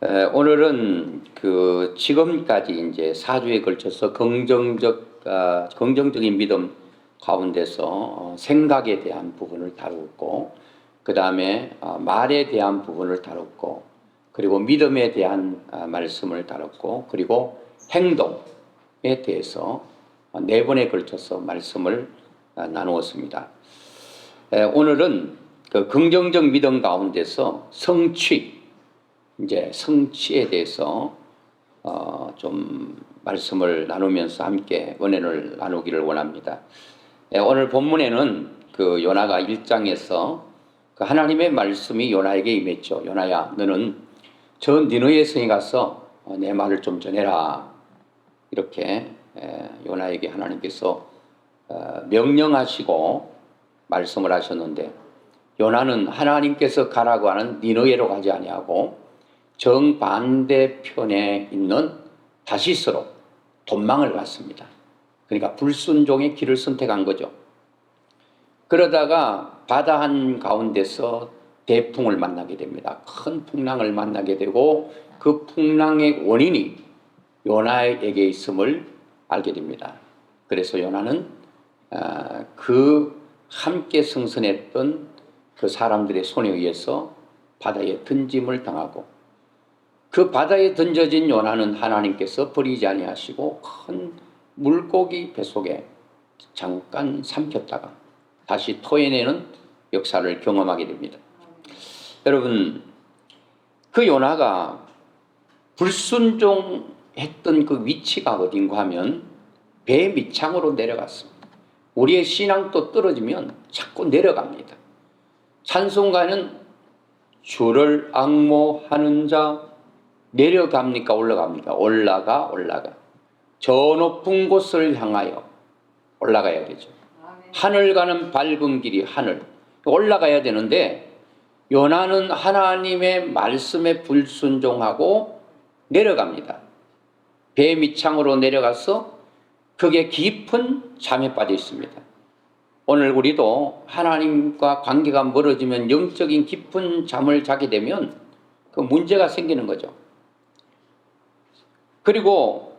오늘은 지금까지 이제 4주에 걸쳐서 긍정적인 믿음 가운데서 생각에 대한 부분을 다루고, 그 다음에 말에 대한 부분을 다뤘고, 그리고 믿음에 대한 말씀을 다뤘고, 그리고 행동에 대해서 4번에 걸쳐서 말씀을 나누었습니다. 오늘은 그 긍정적 믿음 가운데서 성취에 대해서 좀 말씀을 나누면서 함께 은혜를 나누기를 원합니다. 오늘 본문에는 그 요나가 1장에서 그 하나님의 말씀이 요나에게 임했죠. 요나야, 너는 저 니느웨 성에 가서 내 말을 좀 전해라. 이렇게 요나에게 하나님께서 명령하시고 말씀을 하셨는데, 요나는 하나님께서 가라고 하는 니느웨로 가지 아니하고 정반대편에 있는 다시스로 돈망을 갔습니다. 그러니까 불순종의 길을 선택한 거죠. 그러다가 바다 한가운데서 대풍을 만나게 됩니다. 큰 풍랑을 만나게 되고, 그 풍랑의 원인이 요나에게 있음을 알게 됩니다. 그래서 요나는 그 함께 승선했던 그 사람들의 손에 의해서 바다에 던짐을 당하고, 그 바다에 던져진 요나는 하나님께서 버리지 아니하시고 큰 물고기 뱃속에 잠깐 삼켰다가 다시 토해내는 역사를 경험하게 됩니다. 여러분, 그 요나가 불순종했던 그 위치가 어딘가 하면 배 밑창으로 내려갔습니다. 우리의 신앙도 떨어지면 자꾸 내려갑니다. 찬송가는 주를 앙모하는 자 내려갑니까 올라갑니까? 올라가. 저 높은 곳을 향하여 올라가야 되죠. 하늘 가는 밝은 길이 하늘, 올라가야 되는데, 요나는 하나님의 말씀에 불순종하고 내려갑니다. 배 밑창으로 내려가서 그게 깊은 잠에 빠져 있습니다. 오늘 우리도 하나님과 관계가 멀어지면 영적인 깊은 잠을 자게 되면 그 문제가 생기는 거죠. 그리고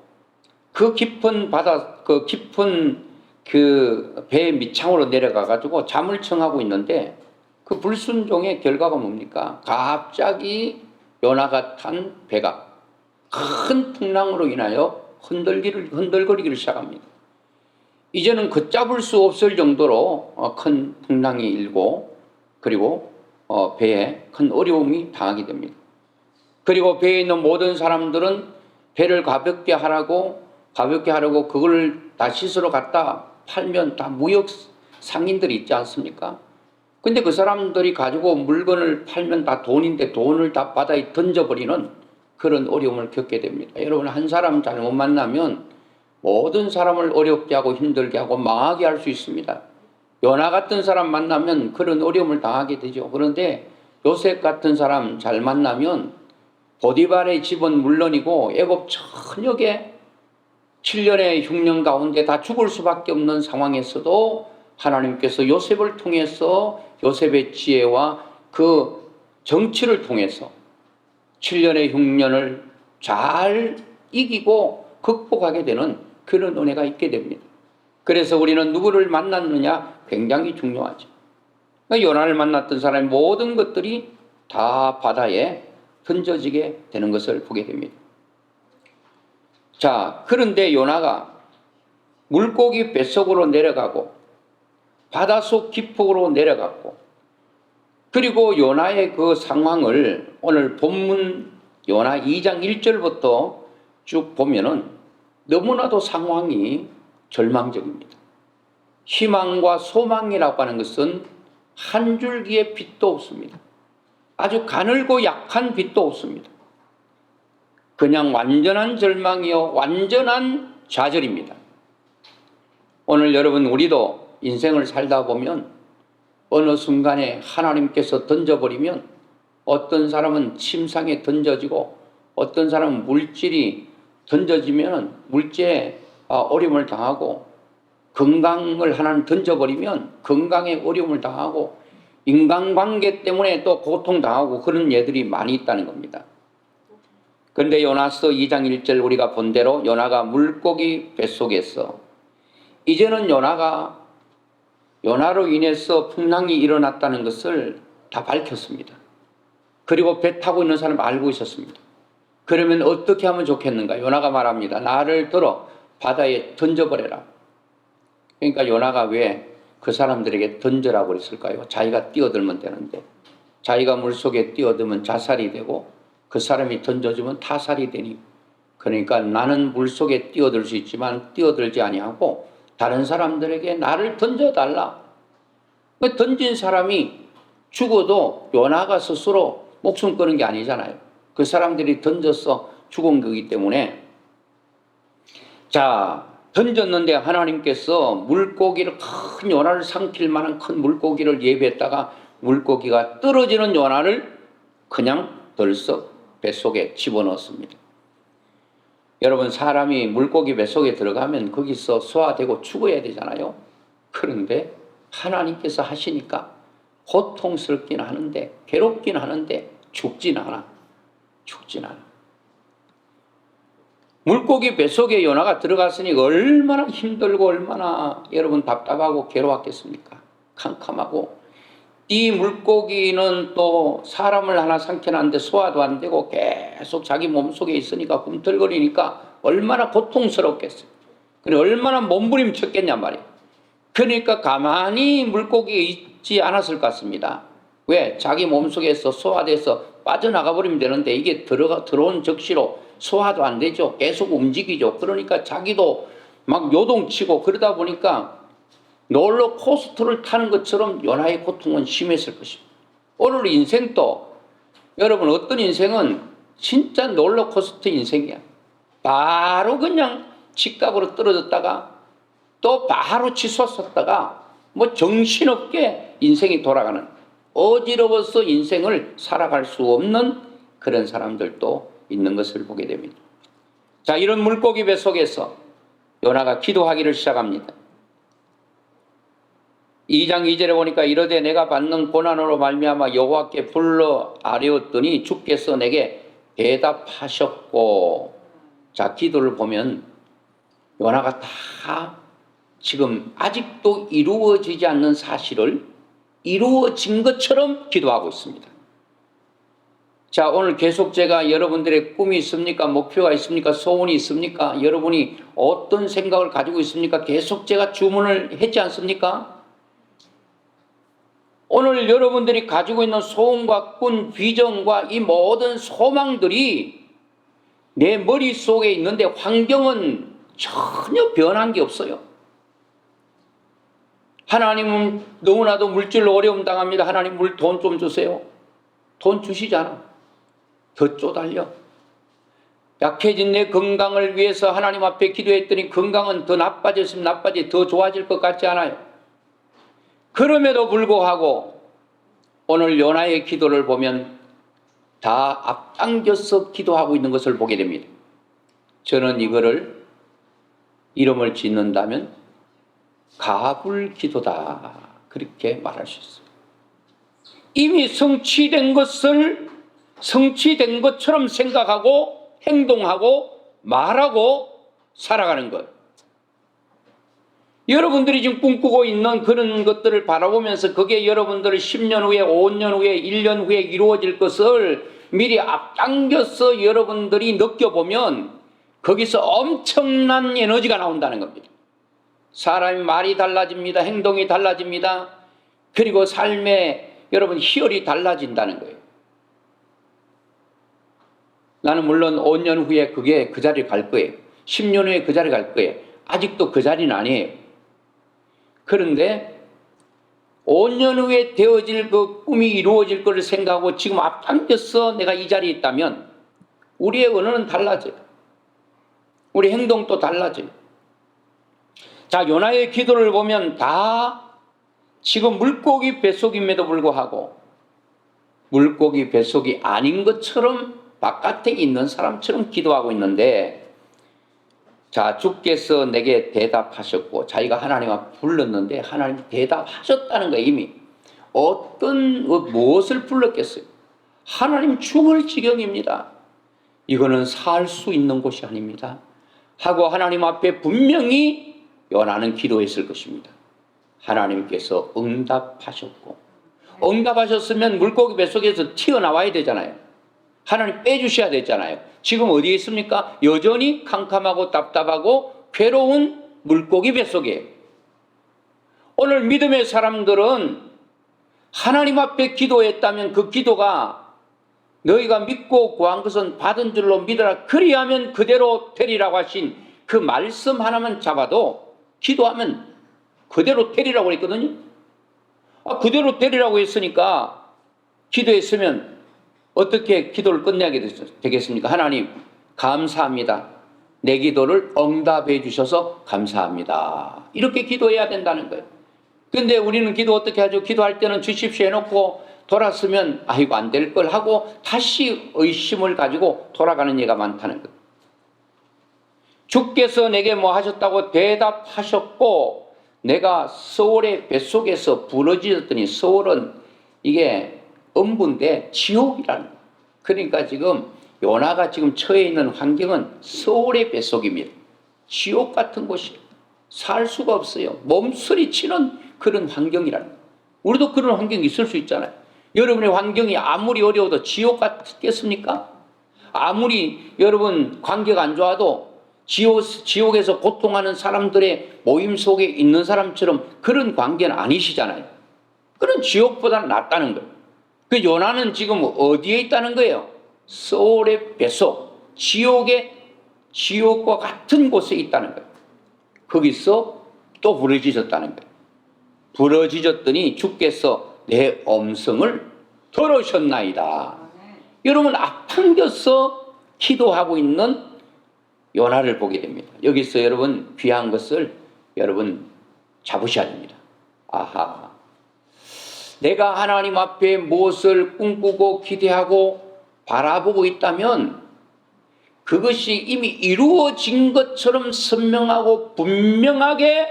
그 깊은 바다, 그 깊은 그 배 밑창으로 내려가 가지고 잠을 청하고 있는데, 그 불순종의 결과가 뭡니까? 갑자기 요나가 탄 배가 큰 풍랑으로 인하여 흔들거리기를 시작합니다. 이제는 걷잡을 수 없을 정도로 큰 풍랑이 일고, 그리고 배에 큰 어려움이 당하게 됩니다. 그리고 배에 있는 모든 사람들은 배를 가볍게 하라고 그걸 다시스로 갖다 팔면 다 무역 상인들이 있지 않습니까? 근데 그 사람들이 가지고 물건을 팔면 다 돈인데 돈을 다 바다에 던져버리는 그런 어려움을 겪게 됩니다. 여러분, 한 사람 잘못 만나면 모든 사람을 어렵게 하고 힘들게 하고 망하게 할 수 있습니다. 요나 같은 사람 만나면 그런 어려움을 당하게 되죠. 그런데 요셉 같은 사람 잘 만나면 보디발의 집은 물론이고 애굽 전역에 7년의 흉년 가운데 다 죽을 수밖에 없는 상황에서도 하나님께서 요셉을 통해서 요셉의 지혜와 그 정치를 통해서 7년의 흉년을 잘 이기고 극복하게 되는 그런 은혜가 있게 됩니다. 그래서 우리는 누구를 만났느냐 굉장히 중요하죠. 그러니까 요나를 만났던 사람의 모든 것들이 다 바다에 던져지게 되는 것을 보게 됩니다. 자, 그런데 요나가 물고기 뱃속으로 내려가고 바닷속 깊숙으로 내려갔고, 그리고 요나의 그 상황을 오늘 본문 요나 2장 1절부터 쭉 보면은 너무나도 상황이 절망적입니다. 희망과 소망이라고 하는 것은 한 줄기의 빛도 없습니다. 아주 가늘고 약한 빛도 없습니다. 그냥 완전한 절망이요, 완전한 좌절입니다. 오늘 여러분, 우리도 인생을 살다 보면 어느 순간에 하나님께서 던져버리면 어떤 사람은 침상에 던져지고, 어떤 사람은 물질이 던져지면 물질에 어려움을 당하고, 건강을 하나님 던져버리면 건강에 어려움을 당하고, 인간관계 때문에 또 고통당하고 그런 예들이 많이 있다는 겁니다. 그런데 요나서 2장 1절 우리가 본 대로 요나가 물고기 뱃속에서 이제는 요나로 인해서 풍랑이 일어났다는 것을 다 밝혔습니다. 그리고 배 타고 있는 사람 알고 있었습니다. 그러면 어떻게 하면 좋겠는가? 요나가 말합니다. 나를 들어 바다에 던져버려라. 그러니까 요나가 왜 그 사람들에게 던져라고 그랬을까요? 자기가 뛰어들면 되는데, 자기가 물속에 뛰어들면 자살이 되고 그 사람이 던져주면 타살이 되니, 그러니까 나는 물속에 뛰어들 수 있지만 뛰어들지 아니하고 다른 사람들에게 나를 던져달라. 던진 사람이 죽어도 요나가 스스로 목숨 끊은 게 아니잖아요. 그 사람들이 던져서 죽은 거기 때문에, 자, 던졌는데 하나님께서 물고기를, 큰 요나를 삼킬 만한 큰 물고기를 예비했다가 물고기가 떨어지는 요나를 그냥 덜썩 뱃속에 집어넣었습니다. 여러분, 사람이 물고기 뱃속에 들어가면 거기서 소화되고 죽어야 되잖아요. 그런데 하나님께서 하시니까 고통스럽긴 하는데, 괴롭긴 하는데 죽진 않아. 물고기 뱃속에 요나가 들어갔으니 얼마나 힘들고 얼마나 여러분 답답하고 괴로웠겠습니까? 캄캄하고. 이 물고기는 또 사람을 하나 삼켜놨는데 소화도 안 되고 계속 자기 몸속에 있으니까 꿈틀거리니까 얼마나 고통스럽겠어요. 그래, 얼마나 몸부림쳤겠냔 말이에요. 그러니까 가만히 물고기가 있지 않았을 것 같습니다. 왜? 자기 몸속에서 소화돼서 빠져나가 버리면 되는데 이게 들어온 적시로 소화도 안 되죠. 계속 움직이죠. 그러니까 자기도 막 요동치고 그러다 보니까 롤러코스터를 타는 것처럼 요나의 고통은 심했을 것입니다. 오늘 인생도, 여러분, 어떤 인생은 진짜 롤러코스터 인생이야. 바로 그냥 직각으로 떨어졌다가 또 바로 치솟았다가 뭐 정신없게 인생이 돌아가는, 어지러워서 인생을 살아갈 수 없는 그런 사람들도 있는 것을 보게 됩니다. 자, 이런 물고기 뱃속에서 요나가 기도하기를 시작합니다. 2장 2절에 보니까 이르되 내가 받는 고난으로 말미암아 여호와께 불러 아뢰었더니 주께서 내게 대답하셨고. 자, 기도를 보면 요나가 다 지금 아직도 이루어지지 않는 사실을 이루어진 것처럼 기도하고 있습니다. 자, 오늘 계속 제가 여러분들의 꿈이 있습니까? 목표가 있습니까? 소원이 있습니까? 여러분이 어떤 생각을 가지고 있습니까? 계속 제가 주문을 했지 않습니까? 오늘 여러분들이 가지고 있는 소원과 꿈, 비전과 이 모든 소망들이 내 머릿속에 있는데 환경은 전혀 변한 게 없어요. 하나님은 너무나도 물질로 어려움 당합니다. 하나님 돈 좀 주세요. 돈 주시잖아. 더 쪼달려. 약해진 내 건강을 위해서 하나님 앞에 기도했더니 건강은 더 나빠졌으면 나빠지 더 좋아질 것 같지 않아요. 그럼에도 불구하고 오늘 요나의 기도를 보면 다 앞당겨서 기도하고 있는 것을 보게 됩니다. 저는 이거를 이름을 짓는다면 가불기도다, 그렇게 말할 수 있어요. 이미 성취된 것을 성취된 것처럼 생각하고 행동하고 말하고 살아가는 것. 여러분들이 지금 꿈꾸고 있는 그런 것들을 바라보면서 그게 여러분들의 10년 후에, 5년 후에, 1년 후에 이루어질 것을 미리 앞당겨서 여러분들이 느껴보면 거기서 엄청난 에너지가 나온다는 겁니다. 사람의 말이 달라집니다. 행동이 달라집니다. 그리고 삶의 여러분 희열이 달라진다는 거예요. 나는 물론 5년 후에 그게 그 자리에 갈 거예요. 10년 후에 그 자리에 갈 거예요. 아직도 그 자리는 아니에요. 그런데 5년 후에 되어질 그 꿈이 이루어질 것을 생각하고 지금 앞당겨서 내가 이 자리에 있다면 우리의 언어는 달라져요. 우리 행동도 달라져요. 자, 요나의 기도를 보면 다 지금 물고기 뱃속임에도 불구하고 물고기 뱃속이 아닌 것처럼 바깥에 있는 사람처럼 기도하고 있는데, 자, 주께서 내게 대답하셨고, 자기가 하나님 앞에 불렀는데 하나님 대답하셨다는 거예요. 이미 무엇을 불렀겠어요? 하나님 죽을 지경입니다. 이거는 살 수 있는 곳이 아닙니다. 하고 하나님 앞에 분명히 요나는 기도했을 것입니다. 하나님께서 응답하셨고, 응답하셨으면 물고기 뱃속에서 튀어나와야 되잖아요. 하나님 빼주셔야 되잖아요. 지금 어디에 있습니까? 여전히 캄캄하고 답답하고 괴로운 물고기 뱃속에. 오늘 믿음의 사람들은 하나님 앞에 기도했다면 그 기도가 너희가 믿고 구한 것은 받은 줄로 믿어라. 그리하면 그대로 되리라고 하신 그 말씀 하나만 잡아도 기도하면 그대로 되리라고 했거든요. 그대로 되리라고 했으니까 기도했으면 어떻게 기도를 끝내게 되겠습니까? 하나님 감사합니다. 내 기도를 응답해 주셔서 감사합니다. 이렇게 기도해야 된다는 거예요. 근데 우리는 기도 어떻게 하죠? 기도할 때는 주십시오 해놓고 돌았으면 아이고 안 될 걸 하고 다시 의심을 가지고 돌아가는 예가 많다는 거예요. 주께서 내게 뭐 하셨다고 대답하셨고 내가 서울의 뱃속에서 부러지셨더니 서울은 이게 음부인데 지옥이라는 거예요. 그러니까 지금 요나가 지금 처해 있는 환경은 서울의 뱃속입니다. 지옥 같은 곳이에요. 살 수가 없어요. 몸서리치는 그런 환경이라는 거예요. 우리도 그런 환경이 있을 수 있잖아요. 여러분의 환경이 아무리 어려워도 지옥 같겠습니까? 아무리 여러분 관계가 안 좋아도 지옥에서 고통하는 사람들의 모임 속에 있는 사람처럼 그런 관계는 아니시잖아요. 그런 지옥보다는 낫다는 거예요. 그 요나는 지금 어디에 있다는 거예요? 서울의 뱃속, 지옥과 같은 곳에 있다는 거예요. 거기서 또 부러지셨다는 거예요. 부러지셨더니 주께서 내 음성을 들으셨나이다. 여러분 앞당겨서 기도하고 있는 요나를 보게 됩니다. 여기서 여러분 귀한 것을 여러분 잡으셔야 됩니다. 아하, 내가 하나님 앞에 무엇을 꿈꾸고 기대하고 바라보고 있다면 그것이 이미 이루어진 것처럼 선명하고 분명하게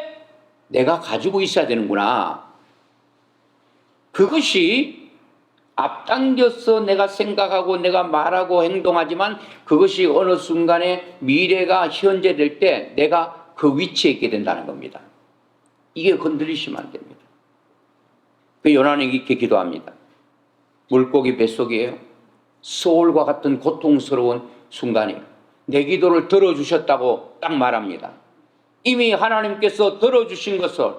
내가 가지고 있어야 되는구나. 그것이 앞당겨서 내가 생각하고 내가 말하고 행동하지만 그것이 어느 순간에 미래가 현재 될 때 내가 그 위치에 있게 된다는 겁니다. 이게 건드리시면 안 됩니다. 그 요나는 이렇게 기도합니다. 물고기 뱃속이에요. 소울과 같은 고통스러운 순간이에요. 내 기도를 들어주셨다고 딱 말합니다. 이미 하나님께서 들어주신 것을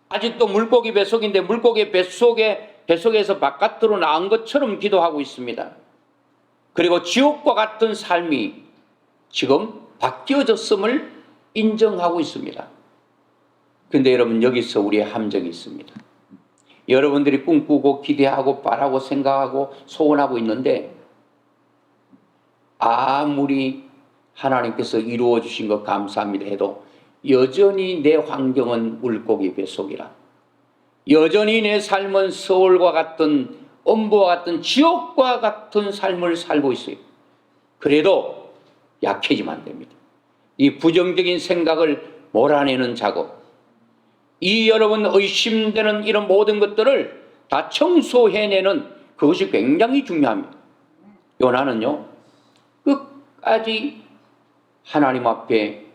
아직도 물고기 뱃속인데 물고기 뱃속에서 바깥으로 나온 것처럼 기도하고 있습니다. 그리고 지옥과 같은 삶이 지금 바뀌어졌음을 인정하고 있습니다. 그런데 여러분 여기서 우리의 함정이 있습니다. 여러분들이 꿈꾸고 기대하고 바라고 생각하고 소원하고 있는데 아무리 하나님께서 이루어 주신 것 감사합니다 해도 여전히 내 환경은 물고기 뱃속이라. 여전히 내 삶은 서울과 같은 음부와 같은 지옥과 같은 삶을 살고 있어요. 그래도 약해지면 안 됩니다. 이 부정적인 생각을 몰아내는 작업, 이 여러분 의심되는 이런 모든 것들을 다 청소해내는 그것이 굉장히 중요합니다. 요나는요 끝까지 하나님 앞에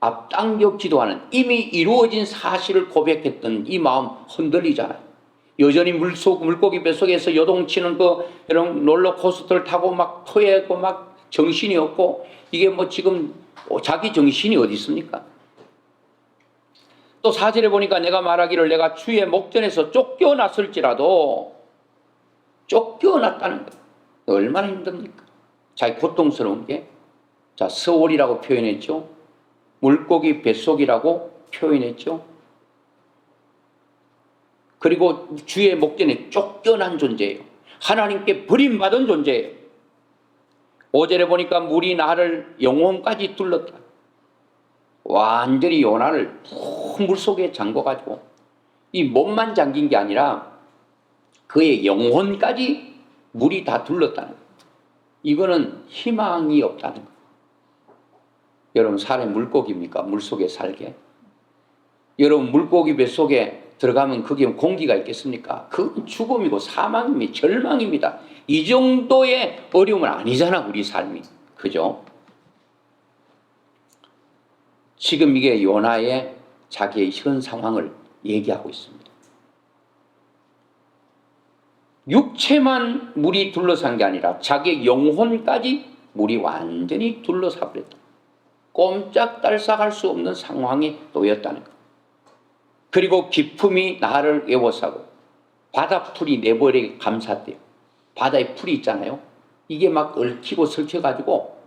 앞당겨 기도하는 이미 이루어진 사실을 고백했던 이 마음 흔들리잖아요. 여전히 물고기 뱃속에서 요동치는 이런 롤러코스터를 타고 막 토해고 막 정신이 없고 이게 뭐 지금 자기 정신이 어디 있습니까? 또 4절에 보니까 내가 말하기를 내가 주의 목전에서 쫓겨났을지라도 쫓겨났다는 거예요. 얼마나 힘듭니까? 자기 고통스러운 게. 자, 서울이라고 표현했죠. 물고기 뱃속이라고 표현했죠. 그리고 주의 목전에 쫓겨난 존재예요. 하나님께 버림받은 존재예요. 5절에 보니까 물이 나를 영혼까지 둘렀다. 완전히 요나를 푹 물속에 잠궈가지고 이 몸만 잠긴 게 아니라 그의 영혼까지 물이 다 둘렀다는 거예요. 이거는 희망이 없다는 거예요. 여러분 사람이 물고기입니까? 물속에 살게. 여러분 물고기 뱃속에 들어가면 거기에 공기가 있겠습니까? 그건 죽음이고 사망입니다. 절망입니다. 이 정도의 어려움은 아니잖아 우리 삶이. 그죠? 지금 이게 요나의 자기의 현 상황을 얘기하고 있습니다. 육체만 물이 둘러싼 게 아니라 자기의 영혼까지 물이 완전히 둘러싸 버렸다. 꼼짝달싹할 수 없는 상황에 놓였다는 것. 그리고 기품이 나를 에워싸고 바다풀이 내버리게 감쌌대요. 바다에 풀이 있잖아요. 이게 막 얽히고 설켜가지고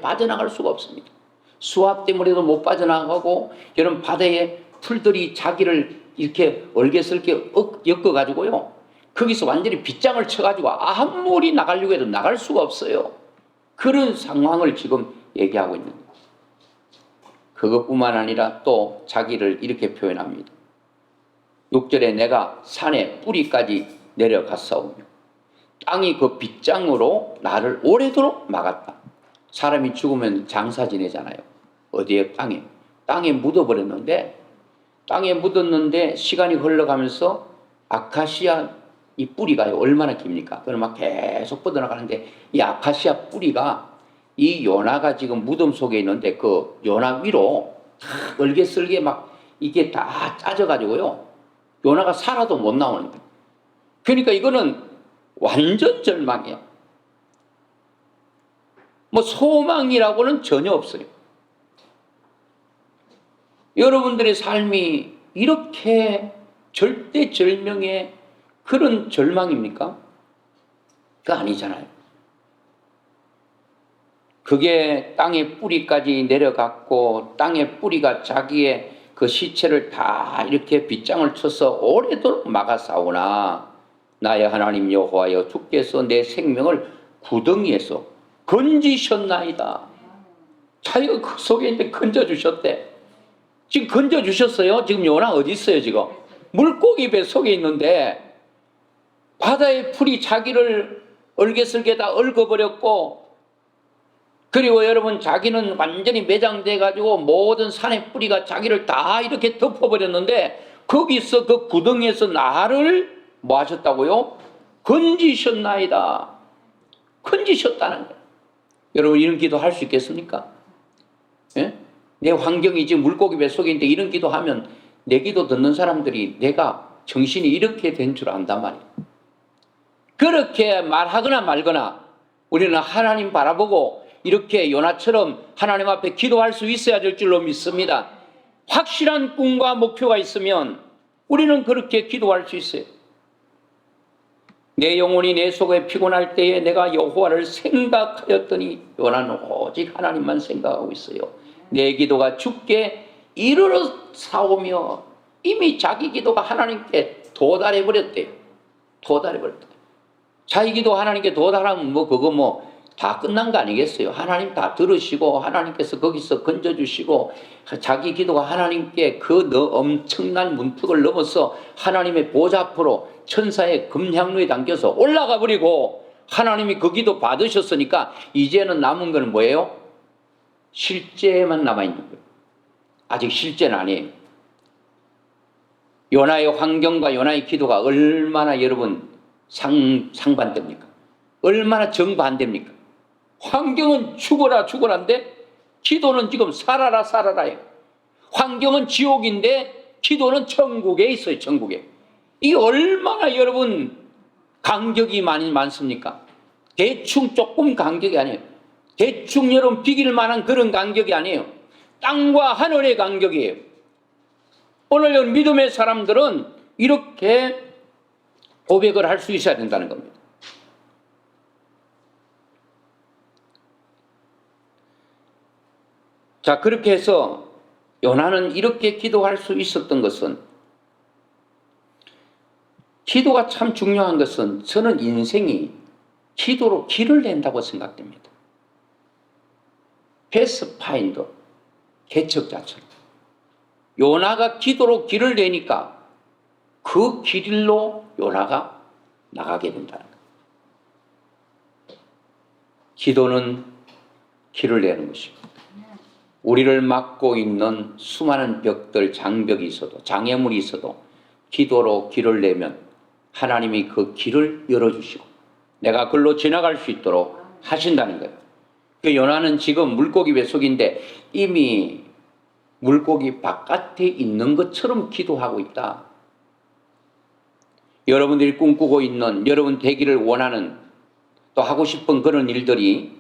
빠져나갈 수가 없습니다. 수압 때문에도 못 빠져나가고, 여러분 바다에 풀들이 자기를 이렇게 얼개설게 엮어가지고요, 거기서 완전히 빗장을 쳐가지고 아무리 나가려고 해도 나갈 수가 없어요. 그런 상황을 지금 얘기하고 있는 거예요. 그것뿐만 아니라 또 자기를 이렇게 표현합니다. 6절에 내가 산의 뿌리까지 내려갔사오며 땅이 그 빗장으로 나를 오래도록 막았다. 사람이 죽으면 장사 지내잖아요. 어디에? 땅에 묻어버렸는데, 땅에 묻었는데 시간이 흘러가면서 아카시아 이 뿌리가 얼마나 깁니까? 그럼 막 계속 뻗어나가는데, 이 아카시아 뿌리가 이 요나가 지금 무덤 속에 있는데 그 요나 위로 다 얼개설게 막 이게 다 짜져가지고요, 요나가 살아도 못 나오는 거예요. 그러니까 이거는 완전 절망이에요. 뭐 소망이라고는 전혀 없어요. 여러분들의 삶이 이렇게 절대절명의 그런 절망입니까? 그거 아니잖아요. 그게 땅의 뿌리까지 내려갔고, 땅의 뿌리가 자기의 그 시체를 다 이렇게 빗장을 쳐서 오래도록 막아싸우나, 나의 하나님 여호와여, 주께서 내 생명을 구덩이에서 건지셨나이다. 자기가 그 속에 있는데 건져주셨대. 지금 건져주셨어요. 지금 요나 어디 있어요? 지금 물고기 배 속에 있는데 바다의 풀이 자기를 얼개설게 다 얽어버렸고, 그리고 여러분 자기는 완전히 매장돼 가지고 모든 산의 뿌리가 자기를 다 이렇게 덮어버렸는데, 거기서 그 구덩이에서 나를 뭐 하셨다고요? 건지셨나이다. 건지셨다는 거예요. 여러분 이런 기도 할 수 있겠습니까? 예? 내 환경이 지금 물고기 배 속에 있는데 이런 기도 하면 내 기도 듣는 사람들이 내가 정신이 이렇게 된 줄 안단 말이에요. 그렇게 말하거나 말거나 우리는 하나님 바라보고 이렇게 요나처럼 하나님 앞에 기도할 수 있어야 될 줄로 믿습니다. 확실한 꿈과 목표가 있으면 우리는 그렇게 기도할 수 있어요. 내 영혼이 내 속에 피곤할 때에 내가 여호와를 생각하였더니, 요나는 오직 하나님만 생각하고 있어요. 내 기도가 주께 이르러 사오며, 이미 자기 기도가 하나님께 도달해 버렸대요. 도달해 버렸다. 자기 기도 하나님께 도달하면 뭐 그거 뭐 다 끝난 거 아니겠어요? 하나님 다 들으시고 하나님께서 거기서 건져주시고, 자기 기도가 하나님께 그 엄청난 문턱을 넘어서 하나님의 보좌 앞으로 천사의 금향로에 담겨서 올라가 버리고 하나님이 그 기도 받으셨으니까 이제는 남은 건 뭐예요? 실제만 남아있는 거예요. 아직 실제는 아니에요. 요나의 환경과 요나의 기도가 얼마나 여러분 상반됩니까? 얼마나 정반대입니까? 환경은 죽어라인데 기도는 지금 살아라예요. 환경은 지옥인데 기도는 천국에 있어요. 천국에. 이게 얼마나 여러분 간격이 많습니까? 대충 조금 간격이 아니에요. 대충 여러분 비길 만한 그런 간격이 아니에요. 땅과 하늘의 간격이에요. 오늘 믿음의 사람들은 이렇게 고백을 할 수 있어야 된다는 겁니다. 자, 그렇게 해서 요나는 이렇게 기도할 수 있었던 것은, 기도가 참 중요한 것은 저는 인생이 기도로 길을 낸다고 생각됩니다. 패스파인더, 개척자처럼. 요나가 기도로 길을 내니까 그 길로 요나가 나가게 된다는 거예요. 기도는 길을 내는 것이고, 우리를 막고 있는 수많은 벽들, 장벽이 있어도, 장애물이 있어도 기도로 길을 내면 하나님이 그 길을 열어주시고 내가 그걸로 지나갈 수 있도록 하신다는 거예요. 그 요나는 지금 물고기 뱃속인데 이미 물고기 바깥에 있는 것처럼 기도하고 있다. 여러분들이 꿈꾸고 있는, 여러분 되기를 원하는, 또 하고 싶은 그런 일들이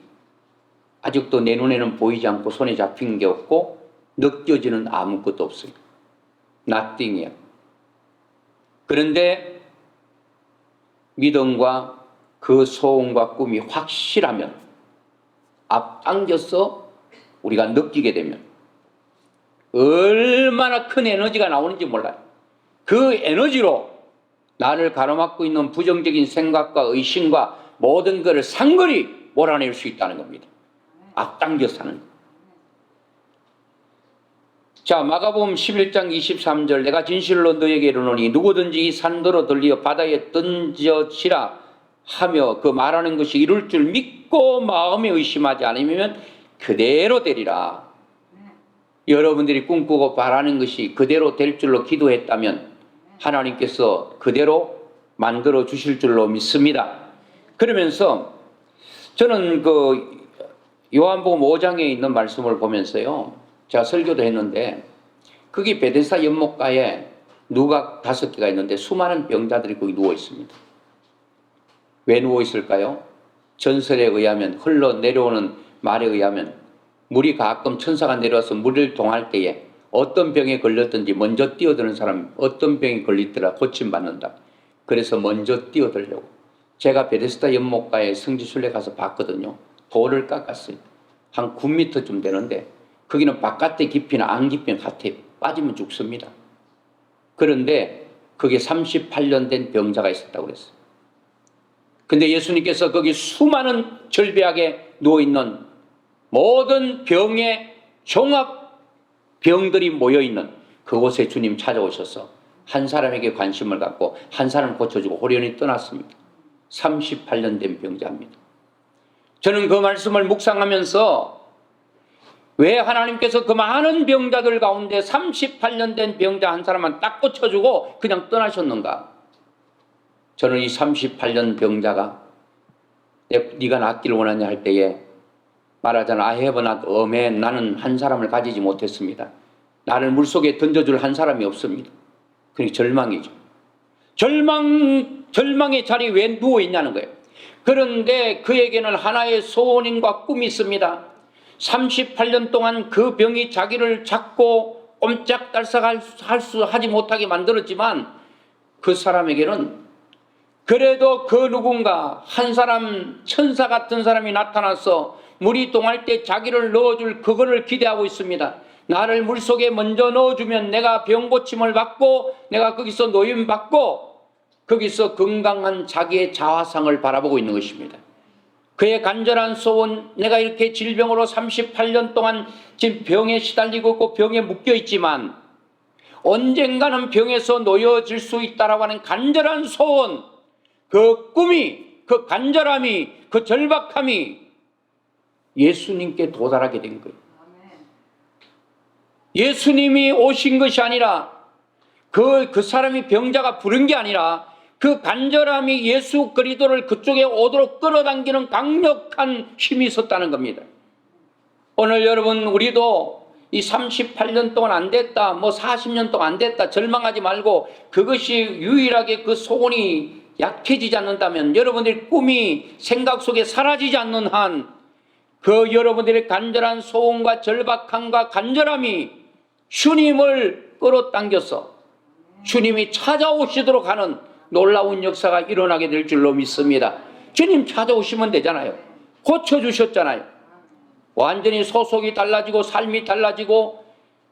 아직도 내 눈에는 보이지 않고 손에 잡힌 게 없고 느껴지는 아무것도 없어요. nothing이야. 그런데 믿음과 그 소원과 꿈이 확실하면, 앞당겨서 우리가 느끼게 되면 얼마나 큰 에너지가 나오는지 몰라요. 그 에너지로 나를 가로막고 있는 부정적인 생각과 의심과 모든 것을 상거리 몰아낼 수 있다는 겁니다. 앞당겨서 하는. 자, 마가복음 11장 23절, 내가 진실로 너에게 이르노니 누구든지 이 산더러 들리어 바다에 던져지라 하며 그 말하는 것이 이룰 줄 믿고 마음에 의심하지 않으면 그대로 되리라. 여러분들이 꿈꾸고 바라는 것이 그대로 될 줄로 기도했다면 하나님께서 그대로 만들어 주실 줄로 믿습니다. 그러면서 저는 그 요한복음 5장에 있는 말씀을 보면서요, 제가 설교도 했는데 거기 베데스다 연못가에 누각 5개가 있는데 수많은 병자들이 거기 누워 있습니다. 왜 누워 있을까요? 전설에 의하면, 흘러내려오는 말에 의하면 물이 가끔 천사가 내려와서 물을 동할 때에 어떤 병에 걸렸든지 먼저 뛰어드는 사람, 어떤 병이 걸리더라 고침받는다. 그래서 먼저 뛰어들려고. 제가 베데스다 연못가에 성지순례 가서 봤거든요. 돌을 깎았어요. 한 9m쯤 되는데 거기는 바깥에 깊이나 안 깊이는 같아요. 빠지면 죽습니다. 그런데 거기에 38년 된 병자가 있었다고 그랬어요. 근데 예수님께서 거기 수많은 절벽에 누워있는 모든 병의 종합 병들이 모여있는 그곳에 주님 찾아오셔서 한 사람에게 관심을 갖고 한 사람을 고쳐주고 호련히 떠났습니다. 38년 된 병자입니다. 저는 그 말씀을 묵상하면서 왜 하나님께서 그 많은 병자들 가운데 38년 된 병자 한 사람만 딱 고쳐주고 그냥 떠나셨는가? 저는 이 38년 병자가 네가 낫기를 원하냐 할 때에 말하자면 I have not a man, 나는 한 사람을 가지지 못했습니다. 나를 물속에 던져줄 한 사람이 없습니다. 그러니까 절망이죠. 절망의 자리에 왜 누워있냐는 거예요. 그런데 그에게는 하나의 소원과 꿈이 있습니다. 38년 동안 그 병이 자기를 잡고 꼼짝달싹 하지 못하게 만들었지만 그 사람에게는 그래도 그 누군가 한 사람, 천사 같은 사람이 나타나서 물이 동할 때 자기를 넣어줄 그거를 기대하고 있습니다. 나를 물속에 먼저 넣어주면 내가 병 고침을 받고 내가 거기서 노임 받고 거기서 건강한 자기의 자화상을 바라보고 있는 것입니다. 그의 간절한 소원, 내가 이렇게 질병으로 38년 동안 지금 병에 시달리고 있고 병에 묶여 있지만 언젠가는 병에서 놓여질 수 있다라고 하는 간절한 소원, 그 꿈이, 그 간절함이, 그 절박함이 예수님께 도달하게 된 거예요. 예수님이 오신 것이 아니라 그 사람이 병자가 부른 게 아니라 그 간절함이 예수 그리스도를 그쪽에 오도록 끌어당기는 강력한 힘이 있었다는 겁니다. 오늘 여러분 우리도 이 38년 동안 안 됐다, 뭐 40년 동안 안 됐다 절망하지 말고 그것이 유일하게 그 소원이 약해지지 않는다면 여러분들의 꿈이 생각 속에 사라지지 않는 한 그 여러분들의 간절한 소원과 절박함과 간절함이 주님을 끌어당겨서 주님이 찾아오시도록 하는 놀라운 역사가 일어나게 될 줄로 믿습니다. 주님 찾아오시면 되잖아요. 고쳐주셨잖아요. 완전히 소속이 달라지고 삶이 달라지고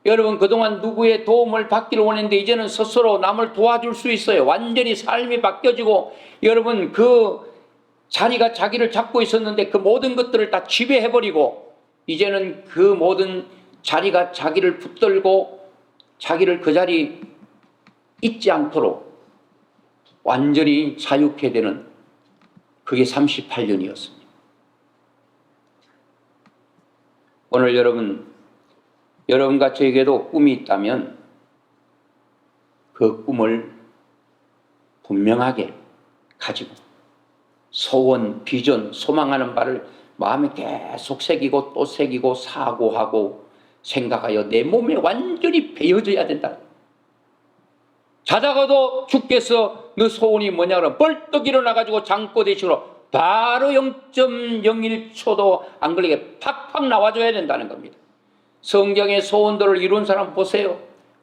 여러분 그동안 누구의 도움을 받기를 원했는데 이제는 스스로 남을 도와줄 수 있어요. 완전히 삶이 바뀌어지고 여러분 그 자리가 자기를 잡고 있었는데 그 모든 것들을 다 지배해버리고 이제는 그 모든 자리가 자기를 붙들고 자기를 그 자리 잊지 않도록 완전히 자유케 되는 그게 38년이었습니다. 오늘 여러분과 저에게도 꿈이 있다면 그 꿈을 분명하게 가지고 소원, 비전, 소망하는 바를 마음에 계속 새기고 또 새기고 사고하고 생각하여 내 몸에 완전히 배어져야 된다. 자다가도 주께서 너 소원이 뭐냐 그러면 벌떡 일어나가지고 잠꼬대식으로 바로 0.01초도 안 걸리게 팍팍 나와줘야 된다는 겁니다. 성경의 소원들을 이룬 사람 보세요.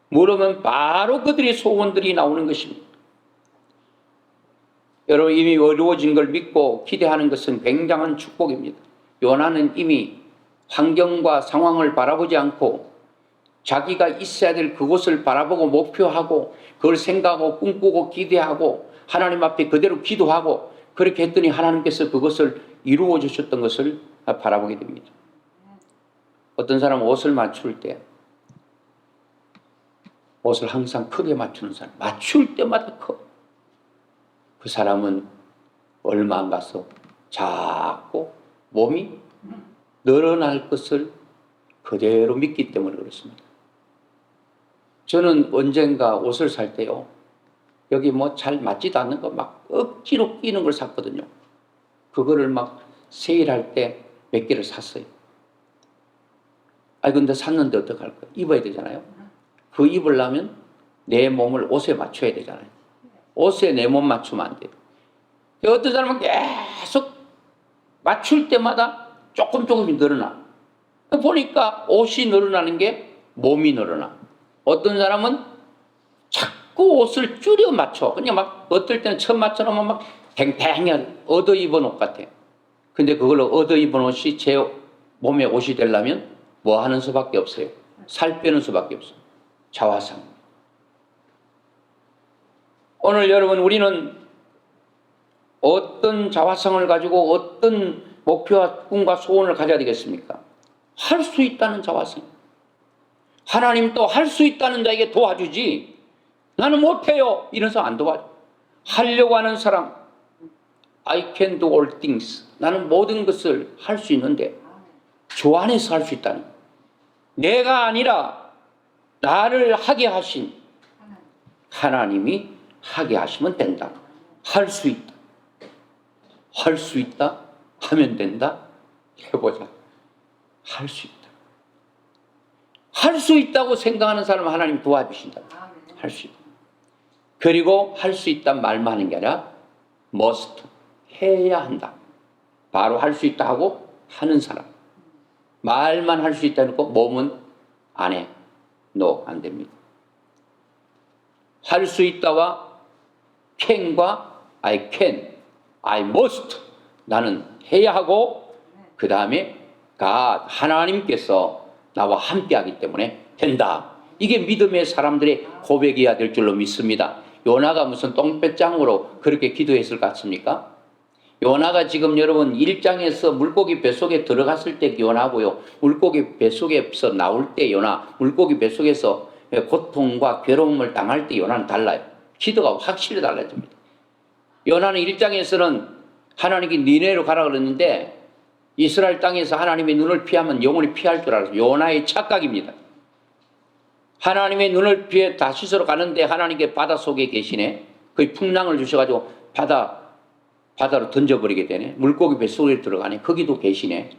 물으면 바로 그들의 소원들이 나오는 것입니다. 여러분, 이미 이루어진 걸 믿고 기대하는 것은 굉장한 축복입니다. 요나는 이미 환경과 상황을 바라보지 않고 자기가 있어야 될 그곳을 바라보고 목표하고 그걸 생각하고 꿈꾸고 기대하고 하나님 앞에 그대로 기도하고 그렇게 했더니 하나님께서 그것을 이루어 주셨던 것을 바라보게 됩니다. 어떤 사람은 옷을 맞출 때 옷을 항상 크게 맞추는 사람, 맞출 때마다 커. 그 사람은 얼마 안 가서 작고 몸이 늘어날 것을 그대로 믿기 때문에 그렇습니다. 저는 언젠가 옷을 살 때요, 여기 뭐 잘 맞지도 않는 거 막 억지로 끼는 걸 샀거든요. 그거를 막 세일할 때 몇 개를 샀어요. 근데 샀는데 어떡할 거야? 입어야 되잖아요. 그 입으려면 내 몸을 옷에 맞춰야 되잖아요. 옷에 내 몸 맞추면 안 돼요. 어떤 사람은 계속 맞출 때마다 조금씩 늘어나. 보니까 옷이 늘어나는 게 몸이 늘어나. 어떤 사람은 자꾸 옷을 줄여 맞춰. 그냥 막 어떨 때는 처음 맞춰놓으면 막 탱탱한 얻어 입은 옷 같아. 근데 그걸로 얻어 입은 옷이 제 몸에 옷이 되려면 뭐 하는 수밖에 없어요. 살 빼는 수밖에 없어요. 자화상. 오늘 여러분, 우리는 어떤 자화상을 가지고 어떤 목표와 꿈과 소원을 가져야 되겠습니까? 할 수 있다는 자화상. 하나님도 할 수 있다는 자에게 도와주지, 나는 못해요 이래서 안 도와줘. 하려고 하는 사람, I can do all things. 나는 모든 것을 할 수 있는데 주 안에서 할 수 있다는 거예요. 내가 아니라 나를 하게 하신 하나님이 하게 하시면 된다. 할 수 있다. 할 수 있다. 하면 된다. 해보자. 할 수 있다. 할 수 있다고 생각하는 사람은 하나님 도와주신다. 할 수 있다. 그리고 할 수 있다는 말만 하는 게 아니라 must, 해야 한다. 바로 할 수 있다 하고 하는 사람. 말만 할 수 있다 해놓고 몸은 안 해. No, 안 됩니다. 할 수 있다와 can과 I can, I must, 나는 해야 하고 그 다음에 God, 하나님께서 나와 함께하기 때문에 된다. 이게 믿음의 사람들의 고백이어야 될 줄로 믿습니다. 요나가 무슨 똥배짱으로 그렇게 기도했을 것 같습니까? 요나가 지금 여러분 1장에서 물고기 뱃속에 들어갔을 때 요나고요, 물고기 뱃속에서 나올 때 요나, 물고기 뱃속에서 고통과 괴로움을 당할 때 요나는 달라요. 기도가 확실히 달라집니다. 요나는 1장에서는 하나님이 니네로 가라 그랬는데 이스라엘 땅에서 하나님의 눈을 피하면 영원히 피할 줄 알았어요. 요나의 착각입니다. 하나님의 눈을 피해 다시스로 가는데 하나님께 바다 속에 계시네. 거의 풍랑을 주셔가지고 바다로 던져버리게 되네. 물고기 뱃속에 들어가네. 거기도 계시네.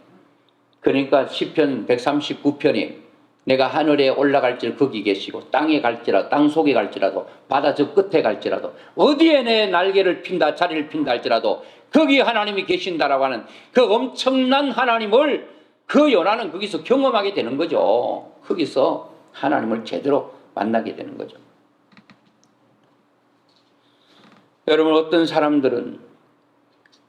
그러니까 시편 139편에 내가 하늘에 올라갈지라도 거기 계시고 땅에 갈지라도 땅 속에 갈지라도 바다 저 끝에 갈지라도 어디에 내 날개를 핀다 자리를 핀다 할지라도 거기 하나님이 계신다라고 하는 그 엄청난 하나님을 그 요나는 거기서 경험하게 되는 거죠. 거기서 하나님을 제대로 만나게 되는 거죠. 여러분, 어떤 사람들은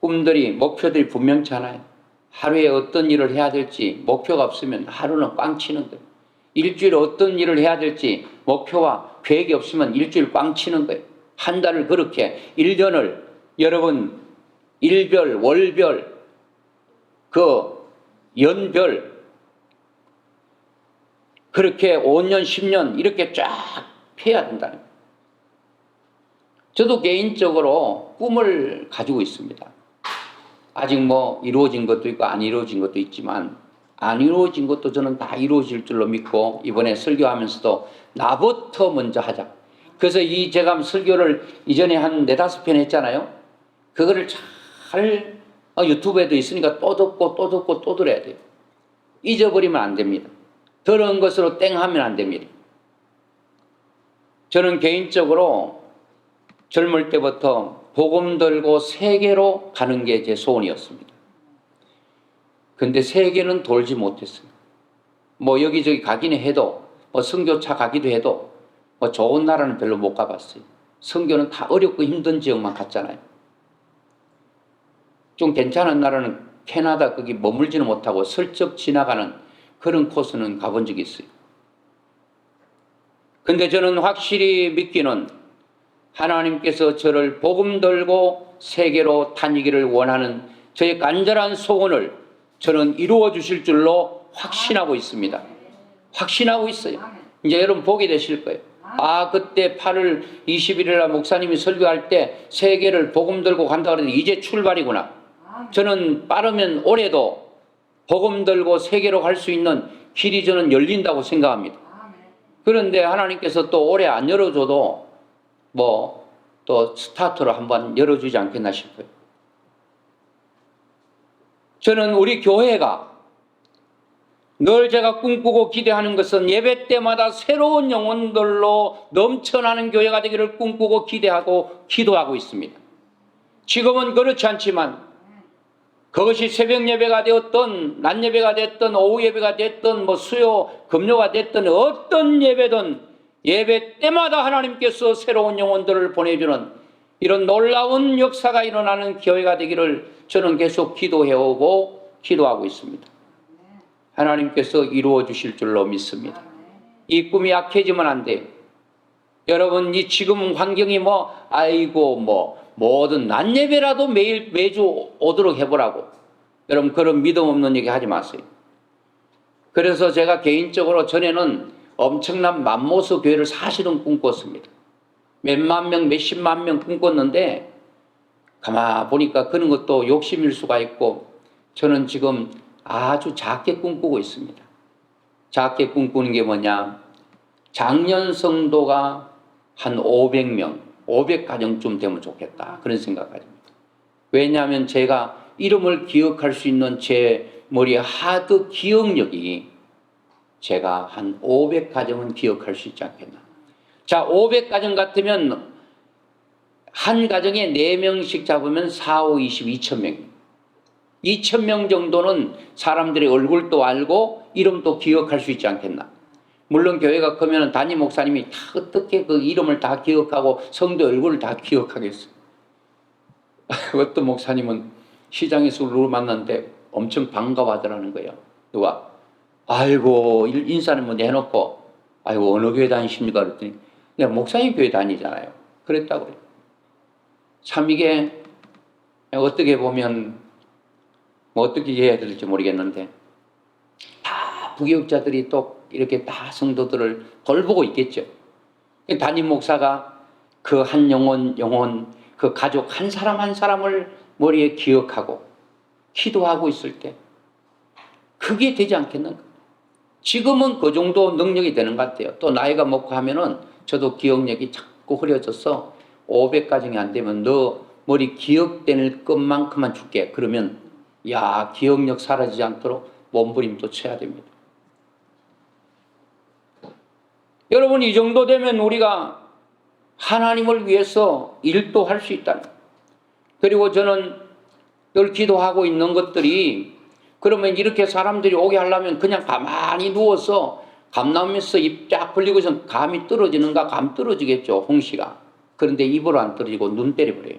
꿈들이 목표들이 분명치 않아요. 하루에 어떤 일을 해야 될지 목표가 없으면 하루는 꽝 치는 거예요. 일주일에 어떤 일을 해야 될지 목표와 계획이 없으면 일주일 꽝 치는 거예요. 한 달을 그렇게 1년을 여러분 일별, 월별, 그 연별 그렇게 5년, 10년 이렇게 쫙 펴야 된다는 거예요. 저도 개인적으로 꿈을 가지고 있습니다. 아직 뭐 이루어진 것도 있고 안 이루어진 것도 있지만 안 이루어진 것도 저는 다 이루어질 줄로 믿고 이번에 설교하면서도 나부터 먼저 하자. 그래서 이 제가 설교를 이전에 한 4-5편 했잖아요. 그거를 잘 유튜브에도 있으니까 또 듣고 또 듣고 또 들어야 돼요. 잊어버리면 안 됩니다. 들은 것으로 땡 하면 안 됩니다. 저는 개인적으로 젊을 때부터 복음 들고 세계로 가는 게 제 소원이었습니다. 근데 세계는 돌지 못했어요. 뭐 여기저기 가기는 해도 뭐 선교차 가기도 해도 뭐 좋은 나라는 별로 못 가봤어요. 선교는 다 어렵고 힘든 지역만 갔잖아요. 좀 괜찮은 나라는 캐나다 거기 머물지는 못하고 슬쩍 지나가는 그런 코스는 가본 적이 있어요. 근데 저는 확실히 믿기는 하나님께서 저를 복음 들고 세계로 다니기를 원하는 저의 간절한 소원을 저는 이루어 주실 줄로 확신하고 있습니다. 확신하고 있어요. 이제 여러분 보게 되실 거예요. 그때 8월 21일 날 목사님이 설교할 때 세계를 복음 들고 간다 그랬는데 이제 출발이구나. 저는 빠르면 올해도 복음 들고 세계로 갈 수 있는 길이 저는 열린다고 생각합니다. 그런데 하나님께서 또 올해 안 열어줘도 뭐 또 스타트로 한번 열어주지 않겠나 싶어요. 저는 우리 교회가 늘 제가 꿈꾸고 기대하는 것은 예배 때마다 새로운 영혼들로 넘쳐나는 교회가 되기를 꿈꾸고 기대하고 기도하고 있습니다. 지금은 그렇지 않지만 그것이 새벽 예배가 되었던 낮 예배가 됐던 오후 예배가 됐던 뭐 수요 금요가 됐던 어떤 예배든 예배 때마다 하나님께서 새로운 영혼들을 보내주는 이런 놀라운 역사가 일어나는 교회가 되기를 저는 계속 기도해오고 기도하고 있습니다. 하나님께서 이루어 주실 줄로 믿습니다. 이 꿈이 약해지면 안 돼요. 여러분 이 지금 환경이 뭐든 낮 예배라도 매주 오도록 해보라고. 여러분 그런 믿음 없는 얘기 하지 마세요. 그래서 제가 개인적으로 전에는 엄청난 맘모스 교회를 사실은 꿈꿨습니다. 몇만 명, 몇십만 명 꿈꿨는데 가만 보니까 그런 것도 욕심일 수가 있고 저는 지금 아주 작게 꿈꾸고 있습니다. 작게 꿈꾸는 게 뭐냐? 작년 성도가 한 500명, 500가정쯤 되면 좋겠다. 그런 생각 가집니다. 왜냐하면 제가 이름을 기억할 수 있는 제 머리에 하드 기억력이 제가 한 500가정은 기억할 수 있지 않겠나. 자, 500가정 같으면 한 가정에 4명씩 잡으면 4, 5, 20, 2,000명. 2,000명 정도는 사람들의 얼굴도 알고 이름도 기억할 수 있지 않겠나. 물론 교회가 크면 담임 목사님이 다 어떻게 그 이름을 다 기억하고 성도 얼굴을 다 기억하겠어요. 어떤 목사님은 시장에서 누구 만났는데 엄청 반가워하더라는 거예요. 누가? 아이고 인사는 먼저 해놓고 아이고 어느 교회 다니십니까? 그랬더니 내가 목사님 교회 다니잖아요. 그랬다고요. 참 이게 어떻게 보면 어떻게 이해해야 될지 모르겠는데 다 부교육자들이 또 이렇게 다 성도들을 돌보고 있겠죠. 담임 목사가 그 한 영혼 그 가족 한 사람 한 사람을 머리에 기억하고 기도하고 있을 때 그게 되지 않겠는가? 지금은 그 정도 능력이 되는 것 같아요. 또 나이가 먹고 하면은 저도 기억력이 자꾸 흐려져서 500가정이 안 되면 너 머리 기억될 것만큼만 줄게. 그러면 야 기억력 사라지지 않도록 몸부림도 쳐야 됩니다. 여러분 이 정도 되면 우리가 하나님을 위해서 일도 할 수 있다. 그리고 저는 늘 기도하고 있는 것들이 그러면 이렇게 사람들이 오게 하려면 그냥 가만히 누워서 감 나오면서 입 쫙 벌리고 있으면 감이 떨어지는가? 감 떨어지겠죠, 홍시가. 그런데 입으로 안 떨어지고 눈 때려버려요.